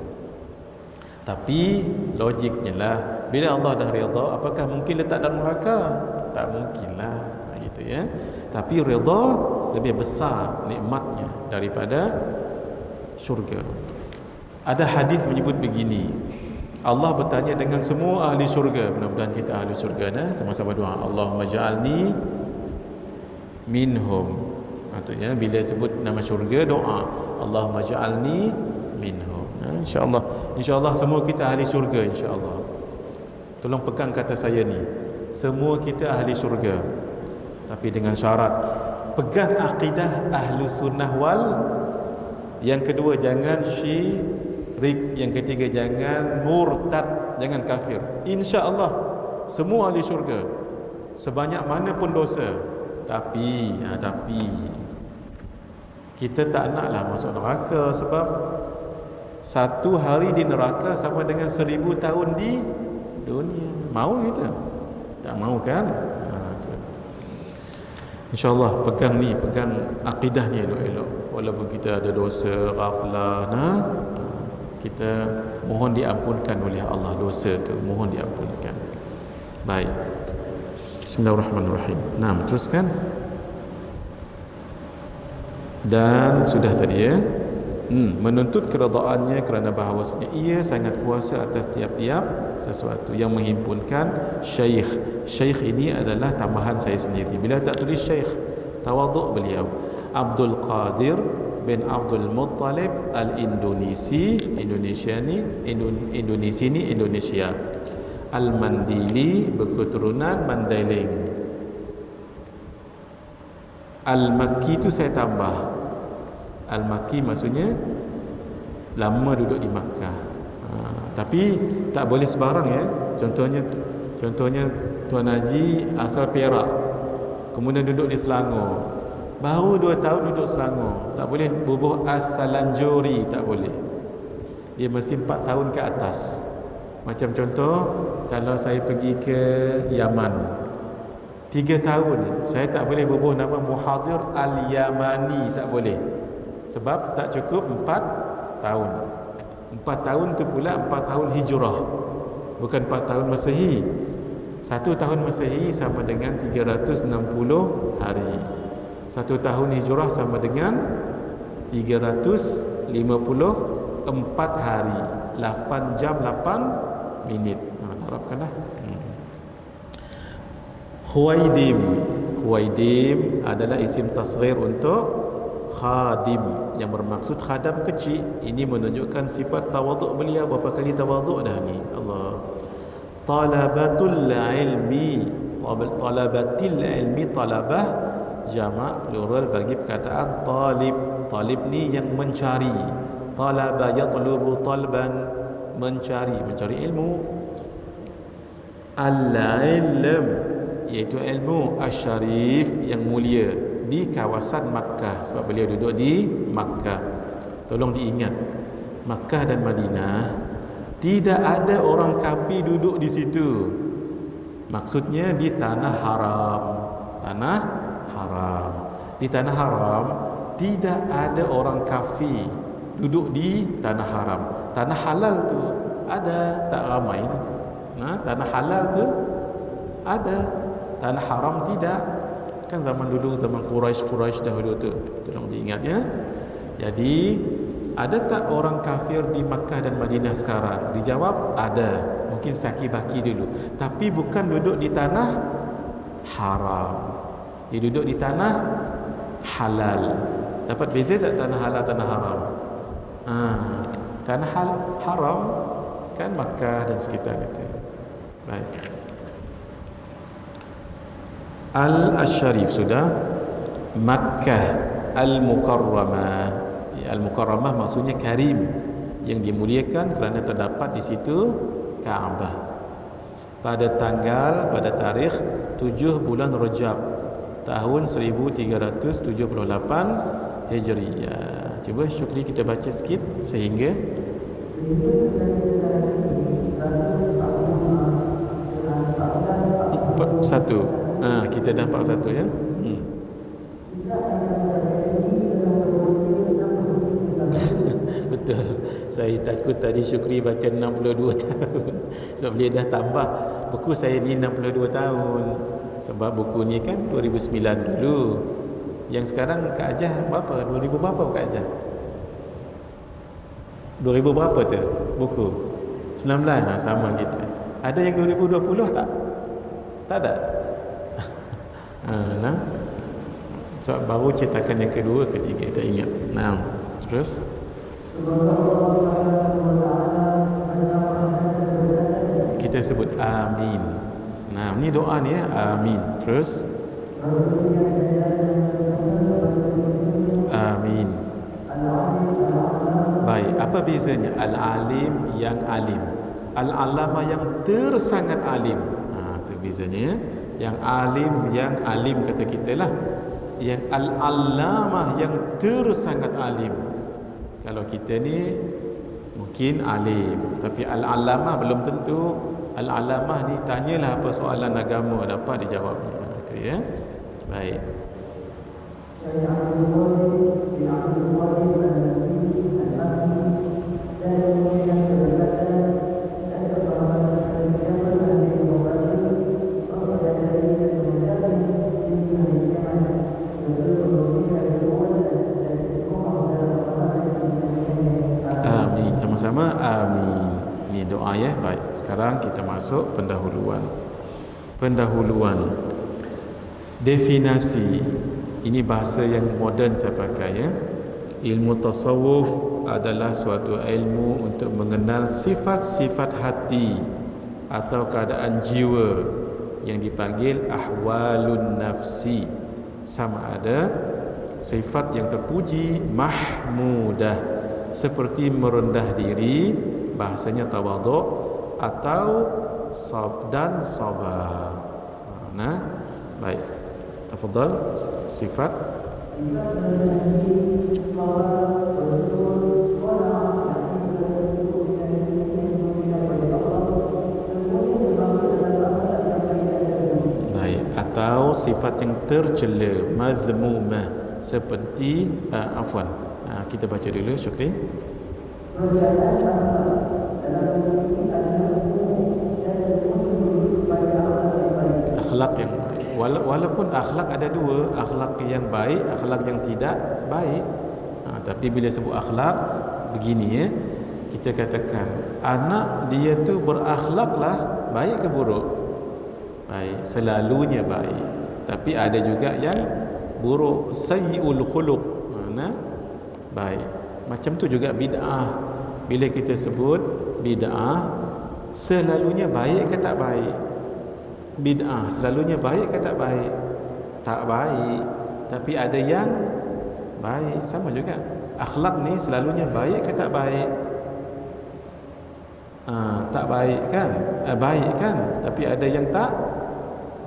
Tapi logiknya lah, bila Allah dah redha, apakah mungkin letak dalam neraka? Tak mungkinlah, gitu ya. Tapi redha lebih besar nikmatnya daripada syurga. Ada hadis menyebut begini, Allah bertanya dengan semua ahli syurga. Mudah-mudahan kita ahli syurga dah. Sama-sama doa, Allahumma ja'alni minhum. Maksudnya bila sebut nama syurga, doa Allahumma ja'alni minhum. InsyaAllah semua kita ahli syurga, insyaAllah. Tolong pegang kata saya ni, semua kita ahli syurga, tapi dengan syarat pegang akidah ahlu sunnah wal. Yang kedua, jangan syirik. Yang ketiga, jangan murtad, jangan kafir. InsyaAllah semua ahli syurga, sebanyak mana pun dosa. Tapi kita tak naklah masuk neraka, sebab satu hari di neraka sama dengan 1000 tahun di dunia. Mau kita? Tak mau kan? InsyaAllah pegang akidahnya elok-elok. Walaupun kita ada dosa, ghaflah, kita mohon diampunkan oleh Allah dosa tu, mohon diampunkan. Baik, bismillahirrahmanirrahim. Teruskan. Dan sudah tadi ya, menuntut keredaannya kerana bahawasanya ia sangat kuasa atas tiap-tiap sesuatu. Yang menghimpunkan syekh ini adalah tambahan saya sendiri. Bila tak tulis syekh, tawaduk beliau, Abdul Qadir bin Abdul Muttalib Al-Indonesi, Indonesia, Al-Mandili, berketurunan Mandailing. Al-Makki itu saya tambah. Al-Makki maksudnya lama duduk di Makkah. Tapi tak boleh sebarang ya. Contohnya Tuan Haji asal Perak, kemudian duduk di Selangor, baru 2 tahun duduk Selangor, tak boleh bubuh As-Salanjuri, tak boleh. Dia mesti 4 tahun ke atas. Macam contoh, kalau saya pergi ke Yaman 3 tahun, saya tak boleh bubuh nama Muhadir Al-Yamani, tak boleh. Sebab tak cukup 4 tahun. 4 tahun tu pula 4 tahun hijrah, bukan 4 tahun Masehi. 1 tahun Masehi sama dengan 360 hari. 1 tahun hijrah sama dengan 354 hari, 8 jam 8 minit. Harapkanlah. Khuwaidim adalah isim tasghir untuk khadim, yang bermaksud khadam kecil. Ini menunjukkan sifat tawaduk beliau. Berapa kali tawaduk dah ni, Allah. Talabatul ilmi, talabatil ilmi, talabah jamak plural bagi perkataan talib. Talib ni yang mencari. Talaba yatlubu talban, mencari ilmu. Al-ilm, iaitu ilmu asyarif, yang mulia, di kawasan Makkah, sebab beliau duduk di Makkah. Tolong diingat, Makkah dan Madinah Tidak ada orang kafir duduk di situ. Maksudnya di tanah haram. Tanah haram. Di tanah haram tidak ada orang kafir duduk di tanah haram. Tanah halal tu ada, tak ramai. Tanah halal tu ada, tanah haram tidak. Kan zaman dulu, zaman Quraisy dahulu tu, tolong diingatnya. Jadi ada tak orang kafir di Makkah dan Madinah sekarang? Dijawab ada. Mungkin saki-baki dulu, tapi bukan duduk di tanah haram. Dia duduk di tanah halal. Dapat beza tak tanah halal, tanah haram? Tanah haram kan Makkah dan sekitar itu. Baik. Al-Asharif sudah. Makkah Al-Mukarramah. Al-Mukarramah maksudnya karim, yang dimuliakan kerana terdapat di situ Kaabah. Pada tarikh 7 bulan Rajab tahun 1378 Hijriyah. Cuba Syukri kita baca sikit sehingga satu. Kita dapat satu ya. Betul. Saya takut tadi Syukri baca 62 tahun. Sebab dia dah tambah. Buku saya ni 62 tahun. Sebab buku ni kan 2009 dulu. Yang sekarang Kak Ajah berapa? 2000 berapa Kak Ajah? 2000 berapa tu buku? 19. Sama kita. Ada yang 2020 tak? Tak ada. Sebab baru cetakan yang kedua, ketiga, tak ingat. Terus kita sebut amin. Ni doa ni ya, amin. Terus amin. Baik, apa bezanya al-alim yang alim, al-allamah yang tersangat alim? Itu bezanya ya. Yang alim yang alim kata kita lah. Yang al-allamah yang tersangat alim. Kalau kita ni mungkin alim, tapi al-allamah belum tentu. Al-allamah ni tanyalah apa soalan agama, dapat dijawabnya. Itu ya. Baik. Sama-sama amin. Ini doa ya. Baik, sekarang kita masuk pendahuluan. Definisi. Ini bahasa yang moden saya pakai ya. Ilmu tasawuf adalah suatu ilmu untuk mengenal sifat-sifat hati atau keadaan jiwa yang dipanggil ahwalun nafsi. Sama ada sifat yang terpuji, mahmudah, seperti merendah diri, bahasanya tawaduk, atau dan sabar. Baik. Tafadhal sifat. Baik, atau sifat yang tercela, madhmumah, seperti kita baca dulu Syukri. Akhlak yang walaupun akhlak ada dua, akhlak yang baik, akhlak yang tidak baik. Tapi bila sebut akhlak begini ya, kita katakan anak dia tu berakhlaklah baik ke buruk? Baik, selalunya baik. Tapi ada juga yang buruk, sayyi'ul khuluq. Baik. Macam tu juga bid'ah. Bila kita sebut bid'ah, selalunya baik ke tak baik? Bid'ah selalunya baik ke tak baik? Tak baik. Tapi ada yang baik. Sama juga. Akhlak ni selalunya baik ke tak baik? Tak baik kan? Baik kan? Tapi ada yang tak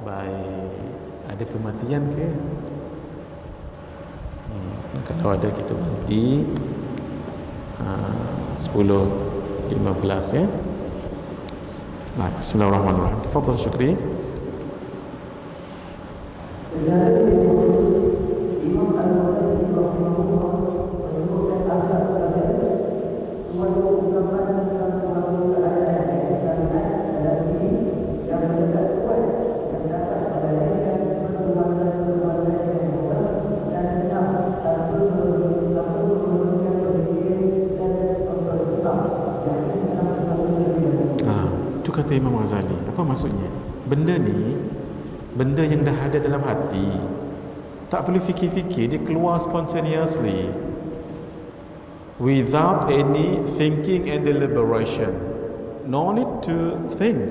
baik. Ada kematian ke? Kalau ada kita mati 10 15 ya. Baik, bismillahirrahmanirrahim. Tafadhal Syukri. Kata Imam Ghazali, apa maksudnya? Benda ni, benda yang dah ada dalam hati, tak perlu fikir-fikir, dia keluar spontaneously without any thinking and deliberation. No need to think,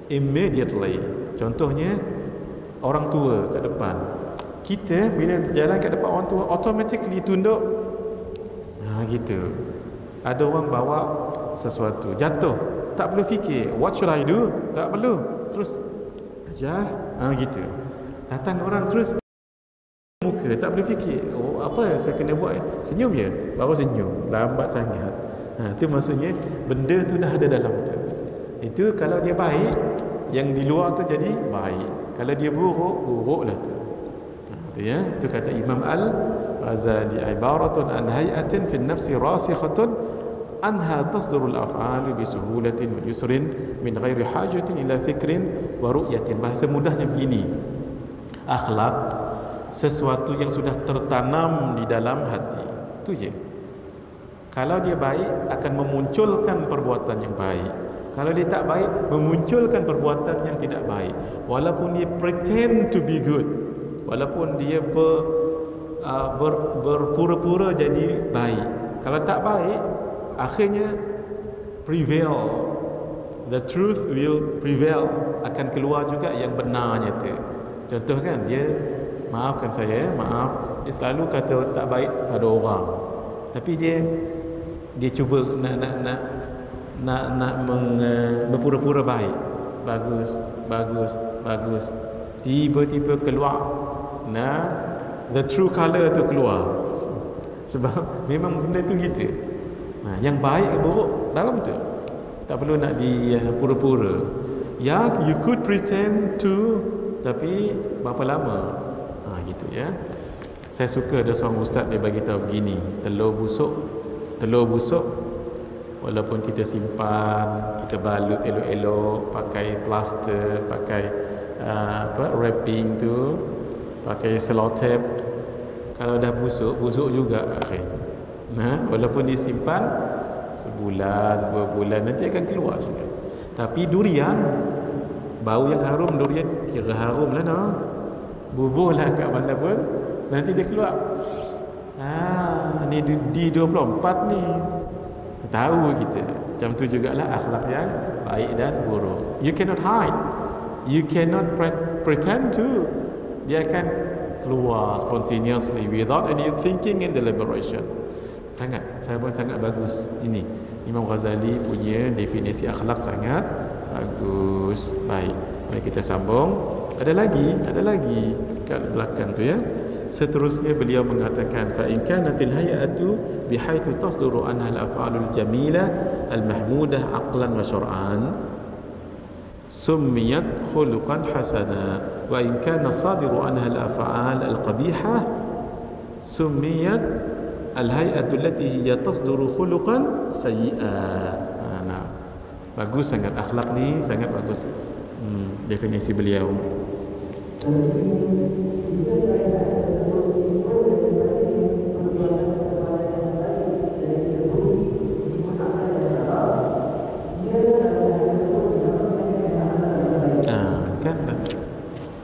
immediately. Contohnya orang tua kat depan, kita bila jalan kat depan orang tua automatically tunduk. Gitu. Ada orang bawa sesuatu jatuh, tak perlu fikir what should I do, tak perlu, terus aja gitu. Datang orang terus muka, tak perlu fikir apa yang saya kena buat, senyum je, baru senyum, lambat sangat. Itu maksudnya benda tu dah ada dalam tu. Itu kalau dia baik, yang di luar tu jadi baik. Kalau dia buruk, buruklah tu. Itu ya, itu kata Imam Al-Ghazali, ibaratun an hayatin fi nafsi rasikhatun anha tasdurul af'alu bisuhulatin wa yusrin min ghairi hajatin ila fikrin wa ru'yatin. Bahasa mudahnya begini, akhlak sesuatu yang sudah tertanam di dalam hati, itu je. Kalau dia baik akan memunculkan perbuatan yang baik, kalau dia tak baik memunculkan perbuatan yang tidak baik, walaupun dia pretend to be good, walaupun dia berpura-pura jadi baik, kalau tak baik akhirnya prevail, the truth will prevail, akan keluar juga yang benarnya tu. Contoh kan, dia maafkan saya, maaf, dia selalu kata tak baik pada orang, tapi dia cuba nak berpura-pura baik, bagus, tiba-tiba keluar the true color tu keluar. Sebab memang benda tu gitu. Yang baik buruk dalam tu, tak perlu nak pura-pura. Ya, you could pretend to, tapi berapa lama? Gitu ya. Saya suka ada seorang ustaz, dia bagi tahu begini, telur busuk walaupun kita simpan, kita balut elok-elok, pakai plaster, pakai wrapping tu, pakai selotip, kalau dah busuk juga akhirnya. Walaupun disimpan sebulan, 2 bulan, nanti akan keluar juga. Tapi durian, bau yang harum durian, kira harum lah bubuh lah kat mana pun, nanti dia keluar. Ni di 24 ni, tahu kita. Macam tu jugalah akhlak yang baik dan buruk. You cannot hide, you cannot pretend to. Dia akan keluar spontaneously without any thinking and deliberation. Sangat bagus ini. Imam Ghazali punya definisi akhlak sangat bagus. Baik, mari kita sambung. Ada lagi kat belakang tu ya. Seterusnya beliau mengatakan, fa in kanatil hay'atu bihaitsu tasduru anha al-af'alul jamilah al-mahmudah aqlan wa syar'an summiyat khuluqan hasana, wa in kana sadiru anha al-af'al al-qabihah summiyat al-hay'atu allati hiya tasduru khuluqan sayyi'a. Bagus sangat akhlak ni, sangat bagus definisi beliau.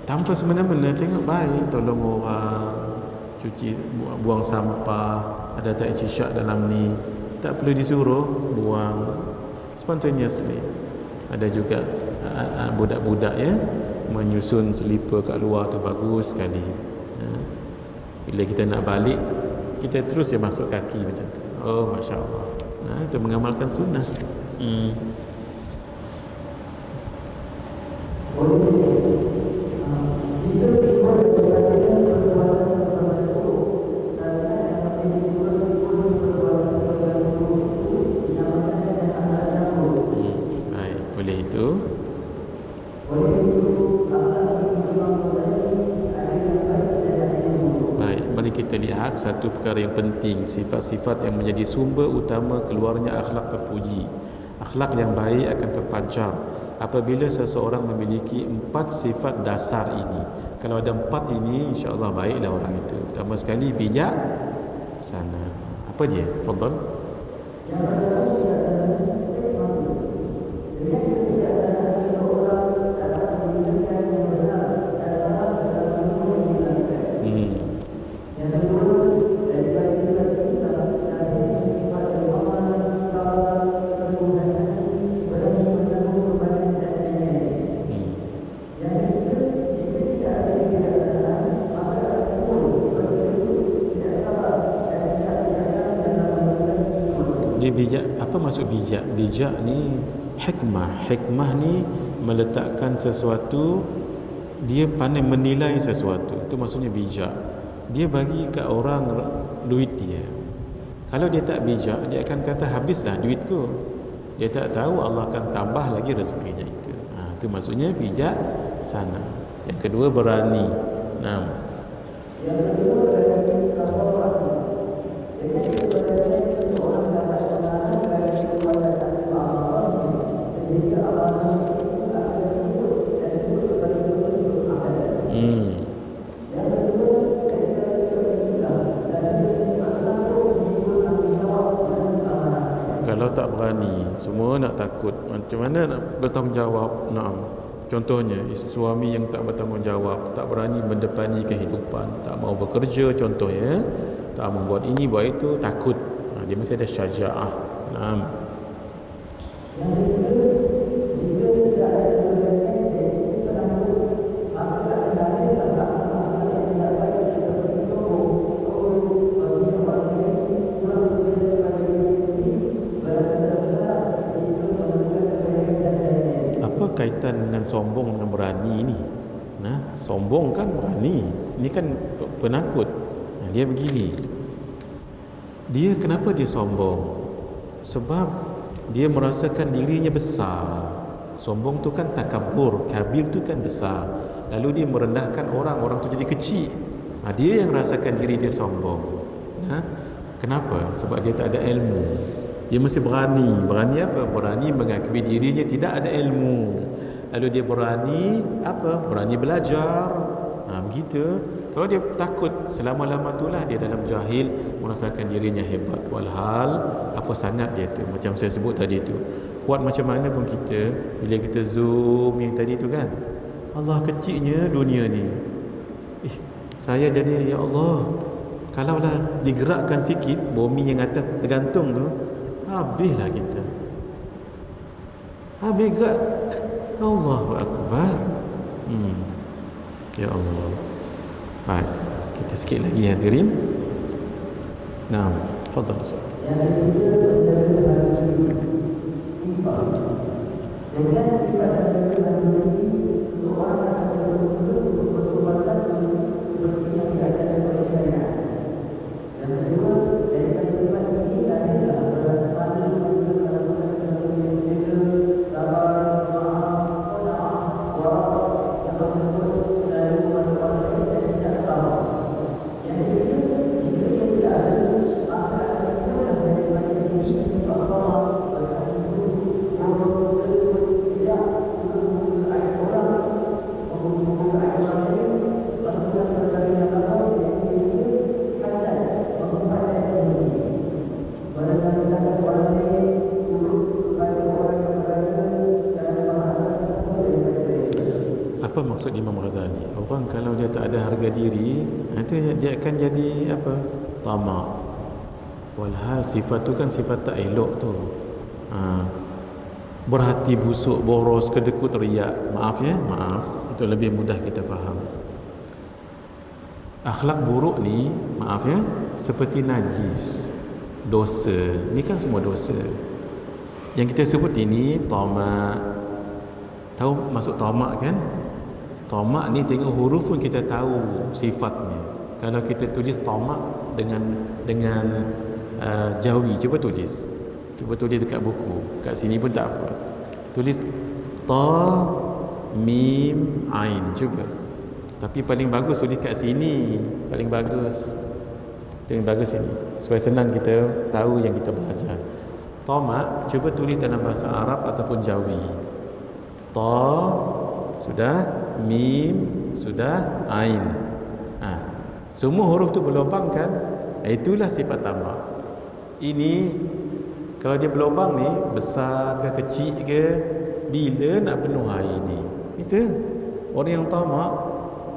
Tanpa semena-mena tengok baik, tolong orang, cuci, buang sampah, ada tak isyak dalam ni, tak perlu disuruh, buang spontaneously. Ada juga budak-budak ya, menyusun selipar kat luar tu bagus sekali. Bila kita nak balik, kita terus je masuk kaki macam tu. Oh, Masya Allah. Itu mengamalkan sunnah. kita lihat satu perkara yang penting, sifat-sifat yang menjadi sumber utama keluarnya akhlak terpuji. Akhlak yang baik akan terpancar apabila seseorang memiliki 4 sifat dasar ini. Kalau ada 4 ini, insya-Allah baiklah orang itu. Pertama sekali bijak sana. Apa dia? Fadhal. Dia bijak. Apa maksud bijak? Bijak ni hikmah. Hikmah ni meletakkan sesuatu, dia pandai menilai sesuatu. Itu maksudnya bijak. Dia bagi ke orang duit dia. Kalau dia tak bijak, dia akan kata habislah duitku. Dia tak tahu Allah akan tambah lagi rezekinya itu. Itu maksudnya bijak sana. Yang kedua berani. Nah. Yang kedua kalau tak berani, semua nak takut. Macam mana nak bertanggungjawab? Naam. Contohnya, suami yang tak bertanggungjawab, tak berani mendepani kehidupan, tak mau bekerja contohnya, tak mau buat ini, buat itu, takut. Dia mesti ada syaja'ah. Naam. Kaitan dengan sombong dengan berani ni. Sombong kan berani, ini kan penakut. Dia begini, dia kenapa dia sombong? Sebab dia merasakan dirinya besar. Sombong tu kan takabur, kabir tu kan besar. Lalu dia merendahkan orang, orang tu jadi kecil. Dia yang rasakan diri dia sombong. Kenapa? Sebab dia tak ada ilmu. Dia mesti berani. Berani apa? Berani mengakui dirinya tidak ada ilmu. Lalu dia berani apa? Berani belajar. Begitu. Kalau dia takut selama-lama itulah dia dalam jahil, merasakan dirinya hebat. Walhal apa sangat dia tu. Macam saya sebut tadi tu. Kuat macam mana pun kita, bila kita zoom yang tadi tu kan, Allah kecilnya dunia ni. Saya jadi ya Allah, kalaulah digerakkan sikit bumi yang atas tergantung tu, habislah kita. Habis gerak. Allahu Akbar. Ya Allah. Baik, kita sikit lagi hadirin. Nah, fadhal Ustaz. Apa maksud Imam Ghazali? Orang kalau dia tak ada harga diri, itu dia akan jadi apa? Tamak. Walhal sifat tu kan sifat tak elok tu. Berhati busuk, boros, kedekut, riak. Maaf ya, maaf. Itu lebih mudah kita faham. Akhlak buruk ni, maaf ya, seperti najis, dosa. Ni kan semua dosa. Yang kita sebut ini tamak. Tahu maksud tamak kan? Tamak ni tengok huruf pun kita tahu sifatnya. Kalau kita tulis tamak dengan jawi, cuba tulis dekat buku, kat sini pun tak apa. Tulis ta mim ain, cuba. Tapi paling bagus tulis kat sini, paling bagus. Tengok bagus sini supaya senang kita tahu yang kita belajar. Tamak, cuba tulis dalam bahasa Arab ataupun Jawi. Ta sudah, mim sudah, ain. Semua huruf tu berlubang kan? Itulah sifat tamak. Ini kalau dia berlubang ni, besar ke kecil ke, bila nak penuh air ni? Itu orang yang tamak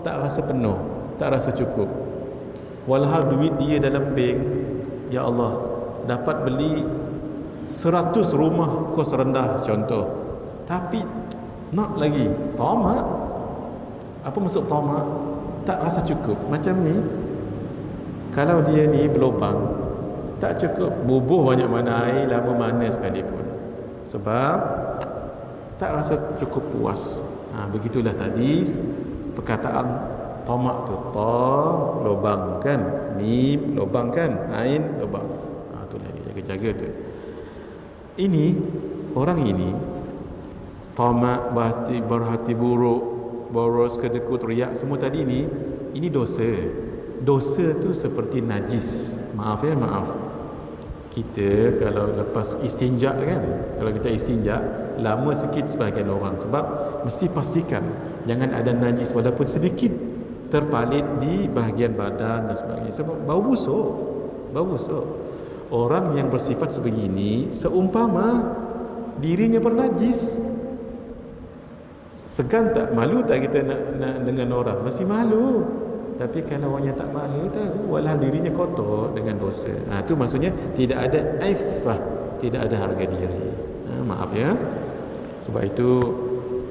tak rasa penuh, tak rasa cukup. Walhal duit dia dalam bank, ya Allah, dapat beli 100 rumah kos rendah contoh, tapi nak lagi. Tamak. Apa maksud tamak? Tak rasa cukup. Macam ni, kalau dia ni berlubang, tak cukup, bubuh banyak mana air, lama mana sekalipun, sebab tak rasa cukup puas. Begitulah tadi perkataan tamak tu. Ta lubang kan, mim lubang kan, ain lubang. Itulah dia, jaga-jaga tu. Ini orang ini tamak, berhati buruk, boros, kedekut, riak, semua tadi ini dosa. Dosa tu seperti najis. Maaf ya, maaf. Kita kalau lepas istinja kan, kalau kita istinja lama sikit sebahagian orang, sebab mesti pastikan jangan ada najis walaupun sedikit terpalit di bahagian badan dan sebagainya, sebab bau busuk. Orang yang bersifat sebegini seumpama dirinya bernajis. Segan tak, malu tak kita nak dengan orang? Mesti malu. Tapi kalau orang yang tak malu, tahu walau dirinya kotor dengan dosa. Itu maksudnya tidak ada aifah, tidak ada harga diri. Maaf ya. Sebab itu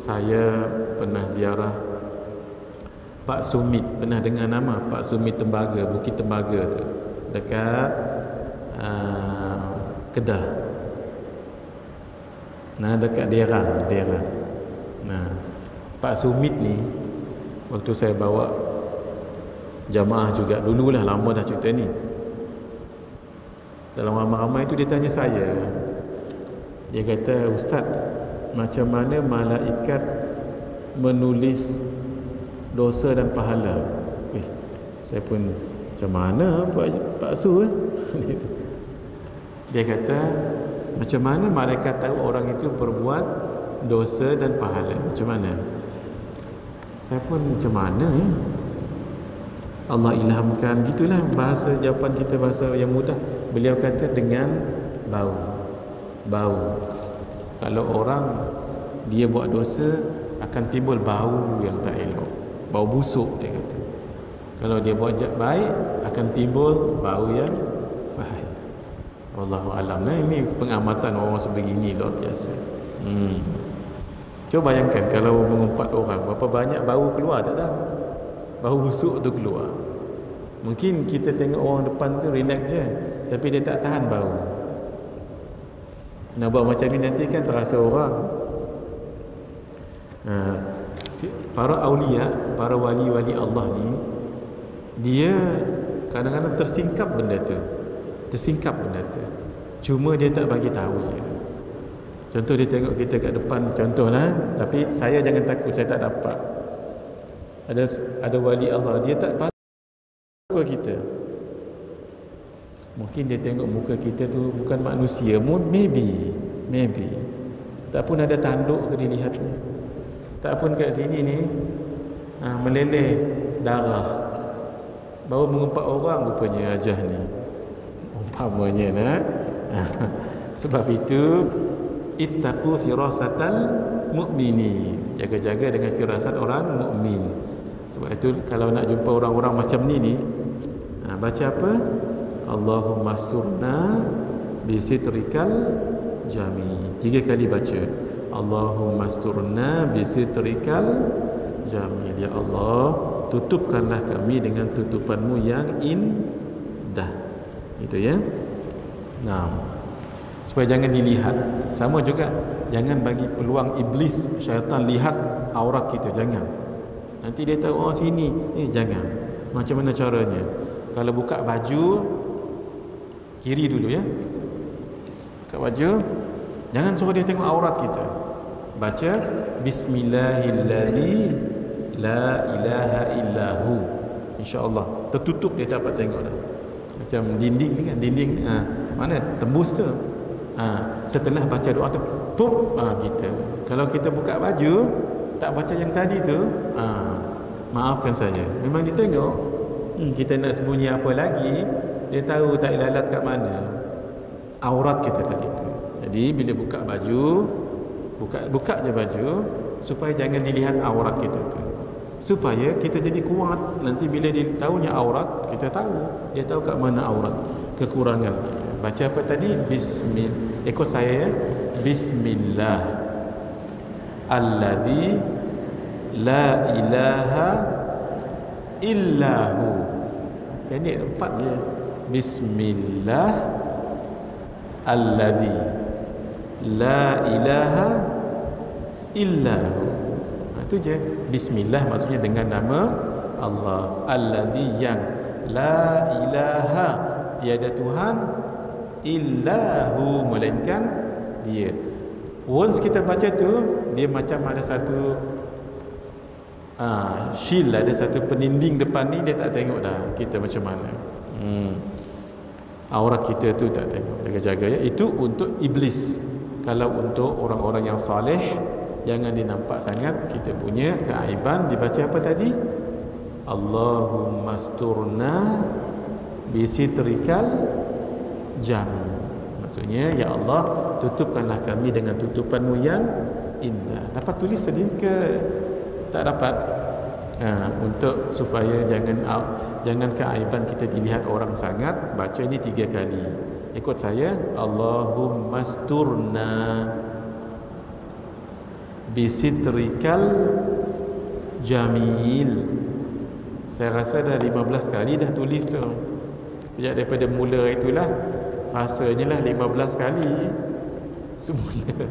saya pernah ziarah Pak Sumit. Pernah dengar nama Pak Sumit Tembaga, Bukit Tembaga tu, dekat Kedah. Dekat Derang. Pak Sumit ni, waktu saya bawa jamaah juga, dululah, lama dah cerita ni, dalam ramai-ramai itu dia tanya saya, dia kata, Ustaz, macam mana malaikat menulis dosa dan pahala? Saya pun, macam mana Pak Su? Dia kata, macam mana malaikat tahu orang itu berbuat dosa dan pahala? Macam mana? Saya pun, macam mana ya? Allah ilhamkan. Gitulah bahasa jawapan kita, bahasa yang mudah. Beliau kata dengan bau. Kalau orang dia buat dosa, akan timbul bau yang tak elok, bau busuk, dia kata. Kalau dia buat baik, akan timbul bau yang baik. Wallahu alam. Ini pengamatan orang sebegini luar biasa. Cuba bayangkan kalau mengumpat orang, berapa banyak bau keluar, tak tahu. Bau busuk tu keluar. Mungkin kita tengok orang depan tu relax je, tapi dia tak tahan bau. Nak buat macam ni nanti kan terasa orang. Para aulia, para wali-wali Allah ni, dia kadang-kadang tersingkap benda tu. Cuma dia tak bagi tahu je. Contoh, dia tengok kita kat depan, contohlah, tapi saya jangan takut, saya tak dapat. Ada wali Allah, dia tak pandang muka kita. Mungkin dia tengok muka kita tu bukan manusia, maybe tak pun ada tanduk ke dilihatnya, tak pun kat sini ni meleleh darah, baru mengumpat orang rupanya ajah ni, umpamanya sebab itu ittaqu firasatal mu'mini, jaga-jaga dengan firasat orang mukmin. Sebab itu kalau nak jumpa orang-orang macam ni baca apa? Allahumma asturna bisitrikal jami. 3 kali baca. Allahumma asturna bisitrikal jami. Ya Allah, tutupkanlah kami dengan tutupanmu yang indah. Itu ya. Supaya jangan dilihat. Sama juga, jangan bagi peluang iblis, syaitan lihat aurat kita, jangan. Nanti dia tahu, sini, jangan. Macam mana caranya? Kalau buka baju, kiri dulu ya. Buka baju, jangan suruh dia tengok aurat kita. Baca Bismillahilladzi la ilaha illahu. InsyaAllah tertutup, dia dapat tengok dah. macam dinding ni kan, dinding mana tembus tu. Setelah baca doa tu pup, gitu. Kalau kita buka baju tak baca yang tadi tu, maafkan saya, memang dia tengok kita nak sembunyi apa lagi, dia tahu tak lalat kat mana aurat kita tadi tu. Jadi bila buka baju, buka je baju supaya jangan dilihat aurat kita tu, supaya kita jadi kuat. Nanti bila dia tahunya aurat, kita tahu, dia tahu kat mana aurat kekurangan kita. Baca apa tadi? Bismillah, ikut saya ya. Bismillah alladzi la ilaha illahu. Ini 4 je. Bismillah alladzi la ilaha illahu. Itu je. Bismillah maksudnya dengan nama Allah. Alladzi yang la ilaha, tiada Tuhan, illahu, melainkan dia. Words kita baca tu dia macam ada satu shield, ada satu peninding depan ni, dia tak tengok dah kita macam mana. Aurat kita tu tak tengok, jaga-jaga ya. Itu untuk iblis. Kalau untuk orang-orang yang saleh, jangan dinampak sangat kita punya keaiban. Dibaca apa tadi? Allahumma asturna bisitrikal jami. Maksudnya, ya Allah, tutupkanlah kami dengan tutupanmu yang indah. Dapat tulis tadi ke tak dapat? Untuk supaya jangan keaiban kita dilihat orang sangat, baca ini 3 kali. Ikut saya. Allahumma asturna bisitrikal jamil. Saya rasa dah 15 kali dah tulis tu. Sejak daripada mula itulah, rasanya lah 15 kali semula.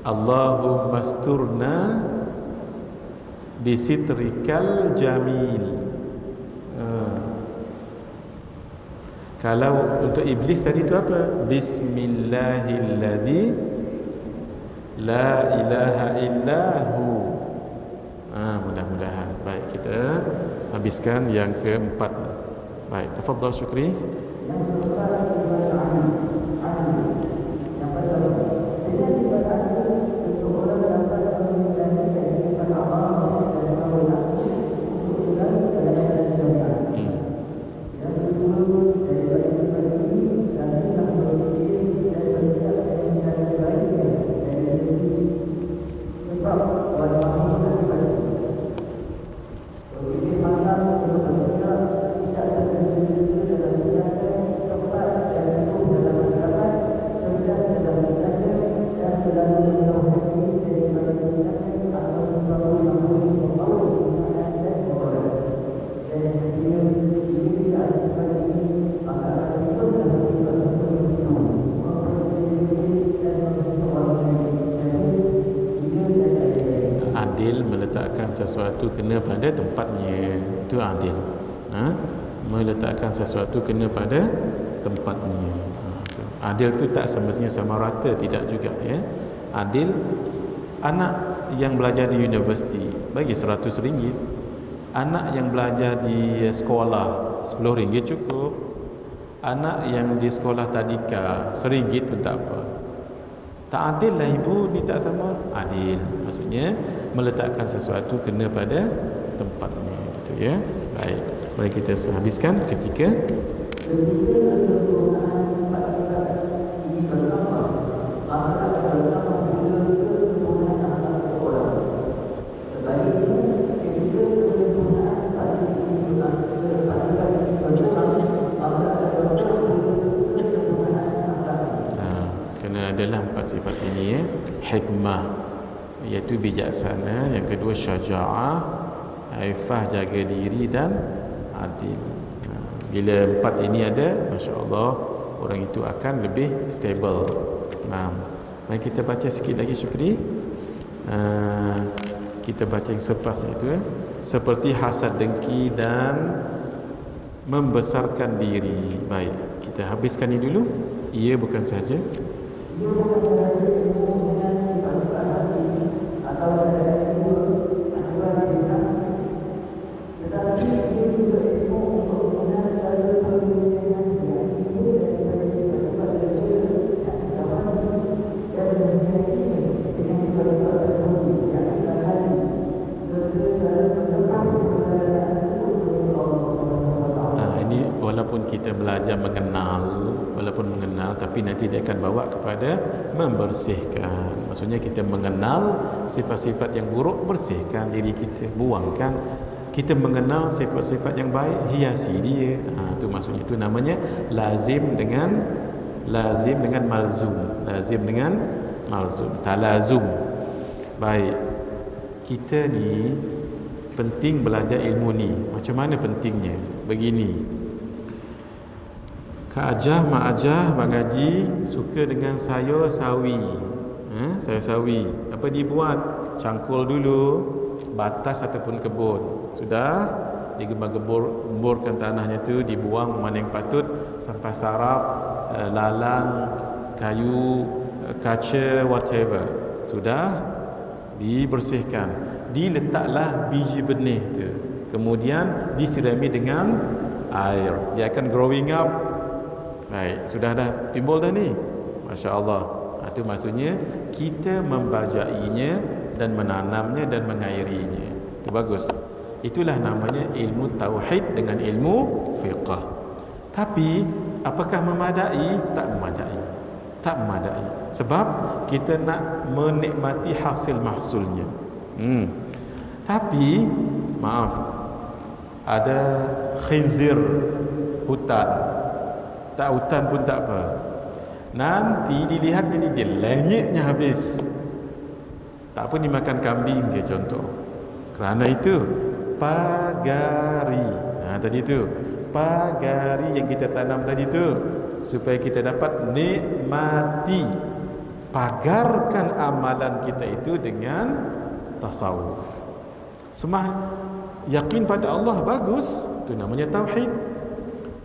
Allahumma asturna bisitrikal jamil. Kalau untuk iblis tadi tu apa? Bismillahilladzi la ilaha illahu. Mudah-mudahan. Baik, kita habiskan yang keempat. Baik, tafadhal Syukri. Sesuatu kena pada tempatnya, itu adil. Meletakkan sesuatu kena pada tempatnya. Adil tu tak semestinya sama rata, tidak juga ya. Adil, anak yang belajar di universiti bagi RM100, anak yang belajar di sekolah RM10 cukup, anak yang di sekolah tadika RM1 pun tak apa. Tak adil lah ibu, ni tak sama. Adil maksudnya meletakkan sesuatu kena pada tempatnya, gitu ya. Baik, mari kita habiskan ketika adalah 4 sifat ini ya. Hikmah iaitu bijaksana, yang kedua syaja'ah, aifah jaga diri, dan adil. Bila 4 ini ada, masya-Allah, orang itu akan lebih stable. Mari kita baca sikit lagi Syukri. Kita baca yang selepasnya itu seperti hasad, dengki dan membesarkan diri. Baik, kita habiskan ini dulu. Ia bukan sahaja walaupun kita belajar mengenal, tapi nanti dia akan bawa kepada membersihkan. Maksudnya kita mengenal sifat-sifat yang buruk, bersihkan diri kita, buangkan. Kita mengenal sifat-sifat yang baik, hiasi dia. Itu maksudnya, itu namanya lazim dengan malzum. Lazim dengan malzum, talazum. Baik, kita ni penting belajar ilmu ni. Macam mana pentingnya? Begini, Kak Ajah, Mak Ajah, Bang Haji suka dengan sayur sawi. Sayur sawi, apa dibuat? Cangkul dulu batas ataupun kebun. Sudah digembar-gemburkan tanahnya tu, dibuang mana yang patut sampai sarap, lalang, kayu, kaca, whatever. Sudah dibersihkan, diletaklah biji benih tu, kemudian disirami dengan air, dia akan growing up. Baik, sudah dah timbul dah ni, Masya Allah. Itu maksudnya kita membajainya dan menanamnya dan mengairinya. Itu bagus. Itulah namanya ilmu tauhid dengan ilmu fiqh. Tapi apakah memadai? Tak memadai. Sebab kita nak menikmati hasil mahsulnya. Tapi maaf, ada khinzir hutan. Tak hutan pun tak apa. Nanti dilihat ini dia lenyeknya habis. Tak pun dimakan kambing ke contoh. Kerana itu pagari. Tadi tu pagari yang kita tanam tadi tu, supaya kita dapat nikmati. Pagarkan amalan kita itu dengan tasawuf. Semua yakin pada Allah, bagus, itu namanya tauhid.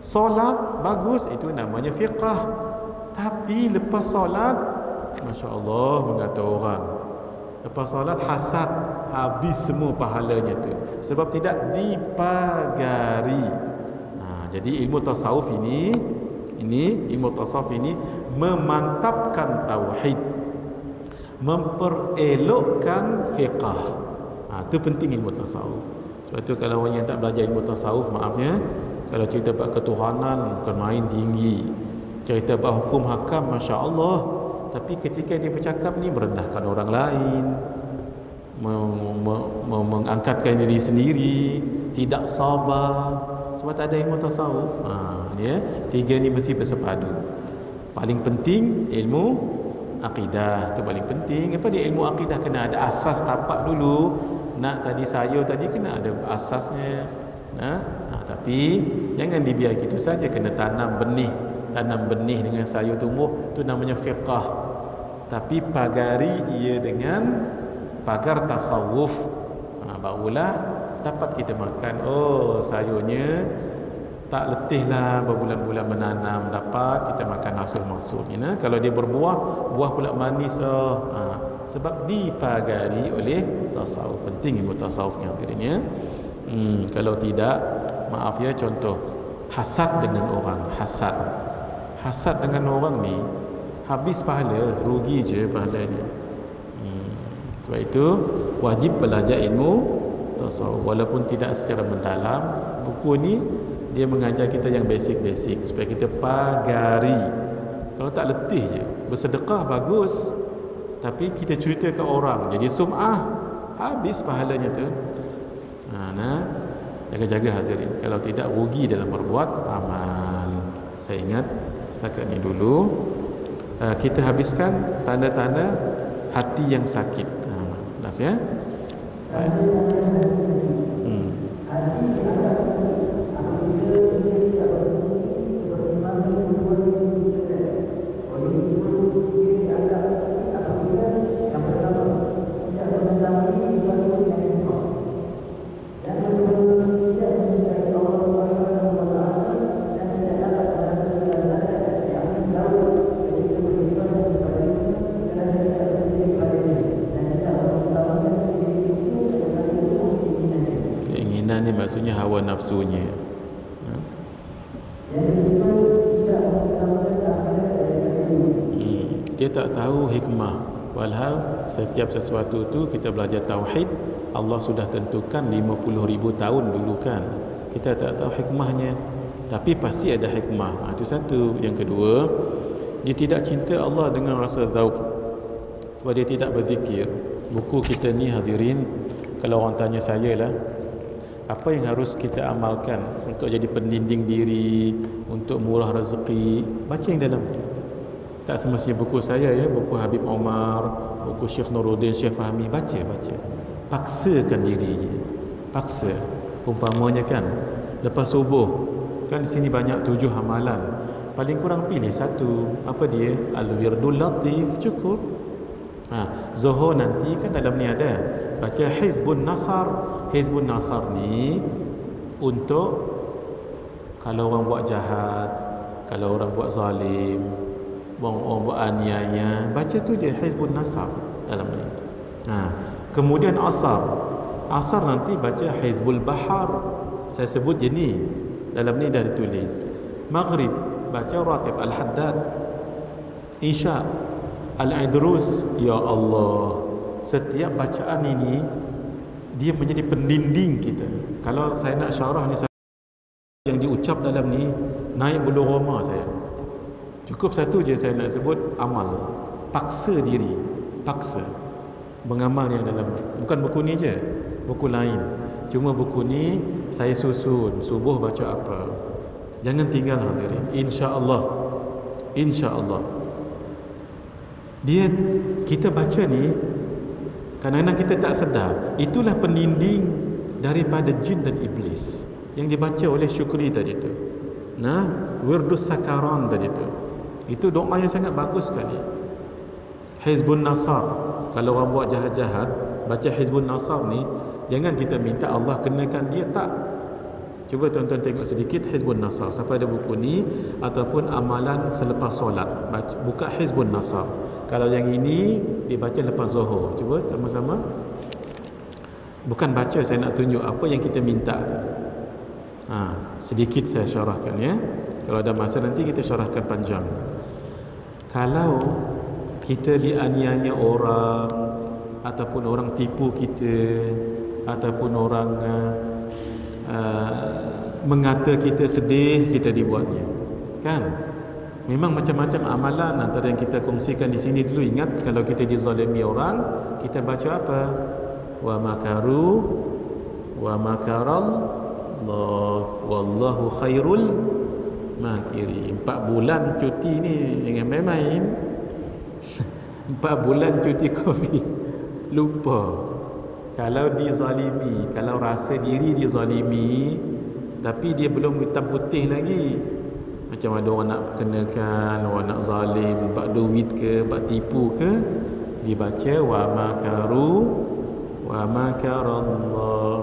Solat bagus, itu namanya fiqh. Tapi lepas solat, Masya Allah, mengata orang, lepas solat hasad, habis semua pahalanya tu, sebab tidak dipagari. Jadi ilmu tasawuf ini memantapkan tauhid, memperelokkan fiqh. Itu penting ilmu tasawuf. Sebab tu kalau orang yang tak belajar ilmu tasawuf, maafnya, kalau cerita bab ketuhanan bukan main tinggi, cerita bab hukum hakam, Masya Allah, tapi ketika dia bercakap ni merendahkan orang lain, mengangkatkan diri sendiri, tidak sabar, sebab tak ada ilmu tasawuf. Tiga ni mesti bersepadu. Paling penting ilmu akidah, tu paling penting. Apa dia ilmu akidah? Kena ada asas tapak dulu. Nak tadi sayur tadi kena ada asasnya. Tapi jangan dibiar gitu saja, kena tanam benih dengan sayur tumbuh, tu namanya fiqh. Tapi pagari ia dengan pagar tasawuf, barulah dapat kita makan. Oh, sayurnya tak letihlah berbulan-bulan menanam, dapat kita makan hasil-hasilnya. Kalau dia berbuah, buah pula manis. Sebab dipagari oleh tasawuf. Penting ilmu tasawufnya hadirinnya. Kalau tidak, maaf ya, contoh hasad dengan orang, hasad dengan orang ni habis pahala, rugi je pahalanya. Sebab itu wajib belajar ilmu tasawuf, walaupun tidak secara mendalam. Buku ni dia mengajar kita yang basic-basic supaya kita pagari. Kalau tak letih je, bersedekah bagus, tapi kita cerita ke orang jadi sum'ah, habis pahalanya tu. Jaga-jaga hadirin, kalau tidak rugi dalam berbuat amal. Saya ingat setakat ni dulu. Kita habiskan tanda-tanda hati yang sakit. Jelas ya? Baik. Keinginan ni maksudnya hawa nafsunya. Dia tak tahu hikmah. Walhal setiap sesuatu tu kita belajar tauhid, Allah sudah tentukan 50,000 tahun dulu kan. Kita tak tahu hikmahnya. Tapi pasti ada hikmah. Itu satu. Yang kedua, dia tidak cinta Allah dengan rasa zauk, sebab dia tidak berzikir. Buku kita ni hadirin, kalau orang tanya saya lah, apa yang harus kita amalkan untuk jadi pendinding diri, untuk murah rezeki, baca yang dalam. Tak semestinya buku saya ya, buku Habib Omar, buku Syekh Nuruddin, Syekh Fahmi, baca. Paksakan dirinya. Paksa. Umpamanya kan, lepas subuh, kan di sini banyak 7 amalan. Paling kurang pilih satu. Apa dia? Al-Wirdul Latif, cukup. Zuhur nanti kan dalam ni ada baca Hizbun Nasar. Hizbun Nasar ni untuk kalau orang buat jahat, kalau orang buat zalim, orang buat aniaya, baca tu je Hizbun Nasar dalam ni. Kemudian Asar nanti baca Hizbul Bahar. Saya sebut je ni, dalam ni dah ditulis. Maghrib baca Ratib Al-Haddad. Isya Al-Idrus. Ya Allah, setiap bacaan ini dia menjadi pendinding kita. Kalau saya nak syarah ni, yang diucap dalam ni naik bulu roma saya. Cukup satu je saya nak sebut, amal. Paksa diri, paksa mengamal yang dalam. Bukan buku ni je, buku lain. Cuma buku ni saya susun, subuh baca apa. Jangan tinggal hadirin. Insya-Allah. Insya-Allah. Dia kita baca ni kadang-kadang kita tak sedar, itulah pendinding daripada jin dan iblis yang dibaca oleh Syukri tadi tu. Wirdus Sakaran tadi tu. Itu doa yang sangat bagus sekali. Hizbun Nasar, kalau orang buat jahat-jahat, baca Hizbun Nasar ni, jangan kita minta Allah kenakan dia, tak. Cuba tuan-tuan tengok sedikit Hizbun Nasar. Siapa ada buku ni, ataupun amalan selepas solat, buka Hizbun Nasar. Kalau yang ini dibaca lepas zuhur. Cuba sama-sama. Bukan baca, saya nak tunjuk apa yang kita minta. Sedikit saya syarahkan ya. Kalau ada masa nanti kita syarahkan panjang. Kalau kita dianiaya orang, ataupun orang tipu kita, ataupun orang mengata kita sedih, kita dibuatnya, kan? Memang macam-macam amalan. Antara yang kita kongsikan di sini dulu, ingat kalau kita dizalimi orang, kita baca apa? Wa makaru wa makarallah wallahu khairul makirin. 4 bulan cuti ni jangan main-main. 4 bulan cuti Covid, lupa. Kalau dizalimi, kalau rasa diri dizalimi, tapi dia belum hitam putih lagi, macam ada orang nak kenakan, orang nak zalim, bak duit ke, bak tipu ke, dibaca wa makaru wa makarallah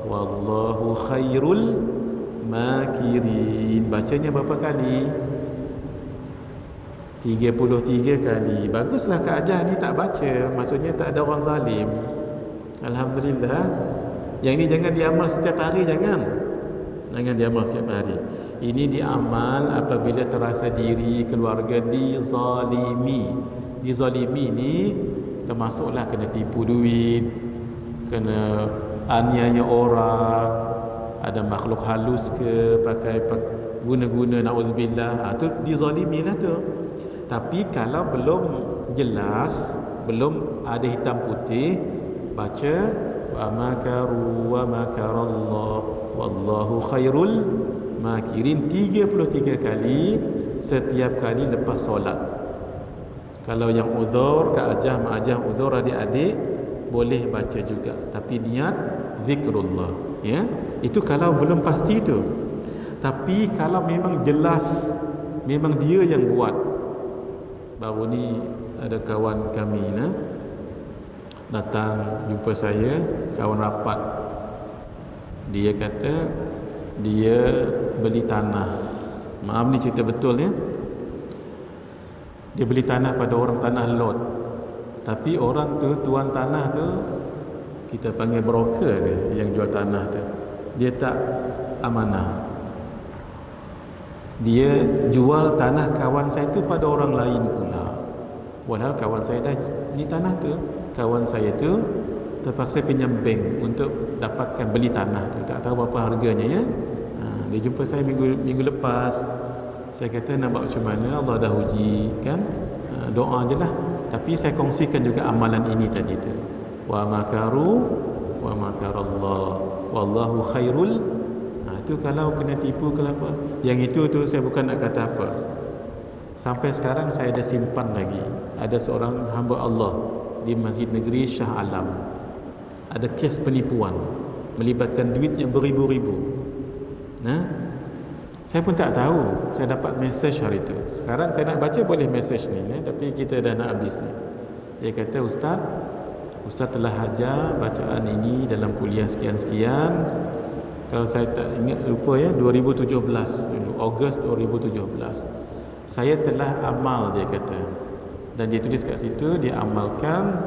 wallahu khairul makirin. Bacanya berapa kali? 33 kali. Baguslah Kak Ajah ni tak baca, maksudnya tak ada orang zalim. Alhamdulillah. Yang ni jangan diamal setiap hari, jangan diamal setiap hari. Ini diamal apabila terasa diri keluarga dizalimi. Dizalimi ni termasuklah kena tipu duit, kena aniaya orang, ada makhluk halus ke, pakai guna-guna, na'udzubillah, tu dizalimi lah tu. Tapi kalau belum jelas, belum ada hitam putih, baca wa makaru wa makarallah wallahu khairul makirin 33 kali setiap kali lepas solat. Kalau yang uzur, Kak Ajah, Mak Ajah uzur, adik-adik boleh baca juga, tapi niat zikrullah ya. Itu kalau belum pasti tu. Tapi kalau memang jelas memang dia yang buat. Baru ni ada kawan kami datang jumpa saya, kawan rapat. Dia kata dia beli tanah. Maaf ni cerita betul ya. Dia beli tanah pada orang tanah lot. Tapi orang tu, tuan tanah tu, kita panggil broker ke yang jual tanah tu, dia tak amanah. Dia jual tanah kawan saya tu pada orang lain pula. Padahal kawan saya dah ni tanah tu, kawan saya tu terpaksa pinjam bank untuk dapatkan beli tanah tu. Tak tahu berapa harganya ya. Dia jumpa saya minggu lepas. Saya kata nak buat macam mana, Allah dah uji kan. Doa je lah. Tapi saya kongsikan juga amalan ini tadi tu. Wa makaru wa makarallah wallahu khairul. Itu kalau kena tipu kalau apa. Yang itu tu saya bukan nak kata apa. Sampai sekarang saya ada simpan lagi. Ada seorang hamba Allah di Masjid Negeri Shah Alam. Ada kes penipuan melibatkan duit yang beribu-ribu. Saya pun tak tahu. Saya dapat mesej hari itu. Sekarang saya nak baca boleh mesej ni, tapi kita dah nak habis ni. Dia kata, Ustaz telah ajar bacaan ini dalam kuliah sekian-sekian. Kalau saya tak ingat, lupa ya, 2017 dulu, Ogos 2017. Saya telah amal, dia kata. Dan dia tulis kat situ, dia amalkan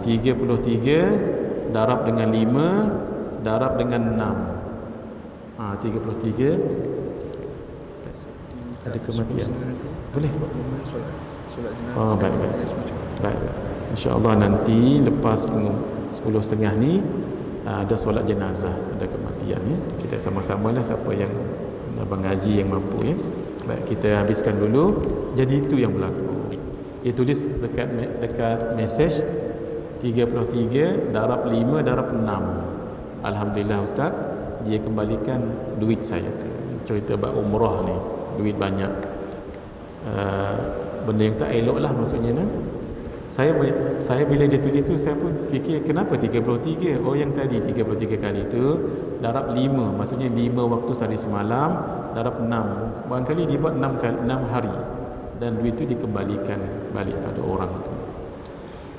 33 darab dengan 5 darab dengan 6. 33 ada kematian. Boleh? Baik. InsyaAllah nanti lepas 10.30 ni ada solat jenazah, ada kematian ya. Kita sama-sama lah siapa yang abang Haji yang mampu ya. Baik, kita habiskan dulu. Jadi itu yang berlaku. Dia tulis dekat mesej 33 darab 5 darab 6. Alhamdulillah Ustaz, dia kembalikan duit saya tu. Cerita bab umrah ni, duit banyak. Benda yang tak elok lah maksudnya nah. Saya bila dia tulis tu, saya pun fikir kenapa 33? Oh yang tadi 33 kali tu darab 5, maksudnya 5 waktu sehari semalam darab 6. Barangkali dia buat 6 hari dan duit tu dikembalikan balik pada orang tu.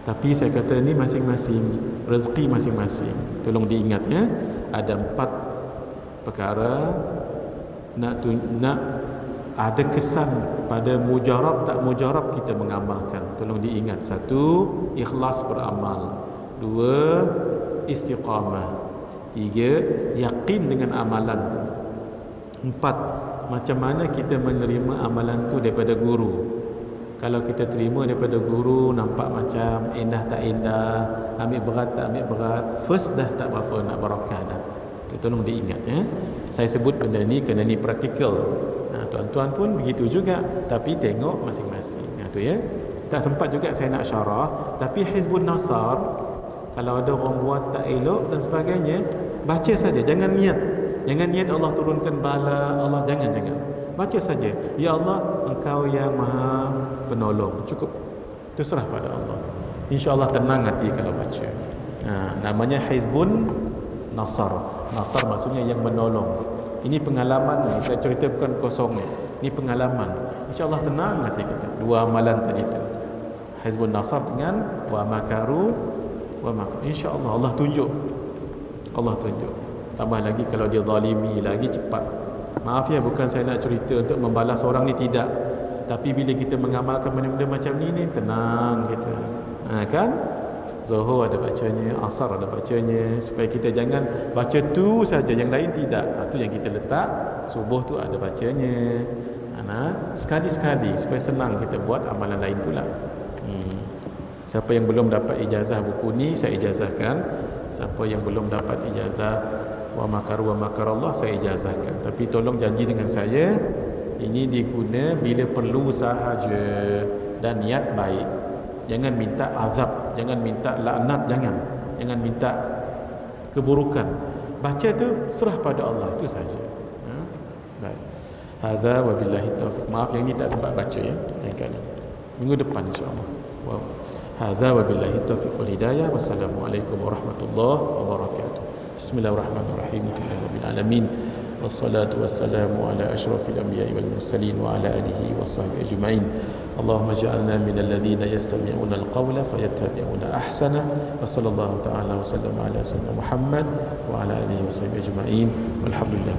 Tapi saya kata ni masing-masing rezeki masing-masing. Tolong diingat ya, ada 4 perkara nak ada kesan pada mujarab tak mujarab kita mengamalkan. Tolong diingat. 1, ikhlas beramal. 2, istiqamah. 3, yakin dengan amalan tu. 4, macam mana kita menerima amalan tu daripada guru. Kalau kita terima daripada guru nampak macam indah tak indah, ambil berat tak ambil berat, first dah tak berapa nak barakah dah. Itu tolong diingat ya. Saya sebut benda ni kerana ni praktikal. Tuan-tuan pun begitu juga, tapi tengok masing-masing. Tu ya. Tak sempat juga saya nak syarah, tapi Hizbun Nasar kalau ada orang buat tak elok dan sebagainya, baca saja, jangan niat. Jangan niat Allah turunkan bala, Allah jangan. Baca saja, ya Allah Engkau yang Maha Penolong. Cukup. Itu serah pada Allah. InsyaAllah tenang hati kalau baca. Namanya Hizbun Nasar. Nasar maksudnya yang menolong. Ini pengalaman ni, saya cerita bukan kosong ni. Ini pengalaman. InsyaAllah tenang hati kita. 2 amalan tadi tu. Hizbun Nasar dengan wa makaru wa makaru. InsyaAllah Allah tunjuk. Allah tunjuk. Tambah lagi kalau dia zalimi lagi cepat. Maaf ya, bukan saya nak cerita untuk membalas orang ni, tidak. Tapi bila kita mengamalkan benda-benda macam ni tenang kita. Kan? Zuhur ada bacanya, Asar ada bacanya, supaya kita jangan baca tu saja, yang lain tidak. Tu yang kita letak. Subuh tu ada bacanya. Sekali-sekali supaya senang kita buat amalan lain pula. Siapa yang belum dapat ijazah buku ni, saya ijazahkan. Siapa yang belum dapat ijazah wa makaru wa makarallah, saya ijazahkan. Tapi tolong janji dengan saya, ini diguna bila perlu sahaja dan niat baik. Jangan minta azab, jangan minta laknat, jangan minta keburukan. Baca tu serah pada Allah, itu saja. Baik. Hadza wabillahi taufiq. Maaf yang ni tak sempat baca ya, lain kali. Minggu depan insya-Allah. Wow. Hadza wabillahi taufiq wal hidayah. Wassalamualaikum warahmatullahi wabarakatuh. Bismillahirrahmanirrahim. Alhamdulillahirabbil alamin. Wassalatu wassalamu ala asyrafil anbiya'i wal mursalin wa ala alihi washabbihi ajma'in. Allahumma ja'alna minal ladzina yastami'una al-qawla fayattabi'una ahsana. Wa sallallahu ta'ala wa sallama ala sayyidina Muhammad wa ala alihi washabbihi ajma'in. Walhamdulillah.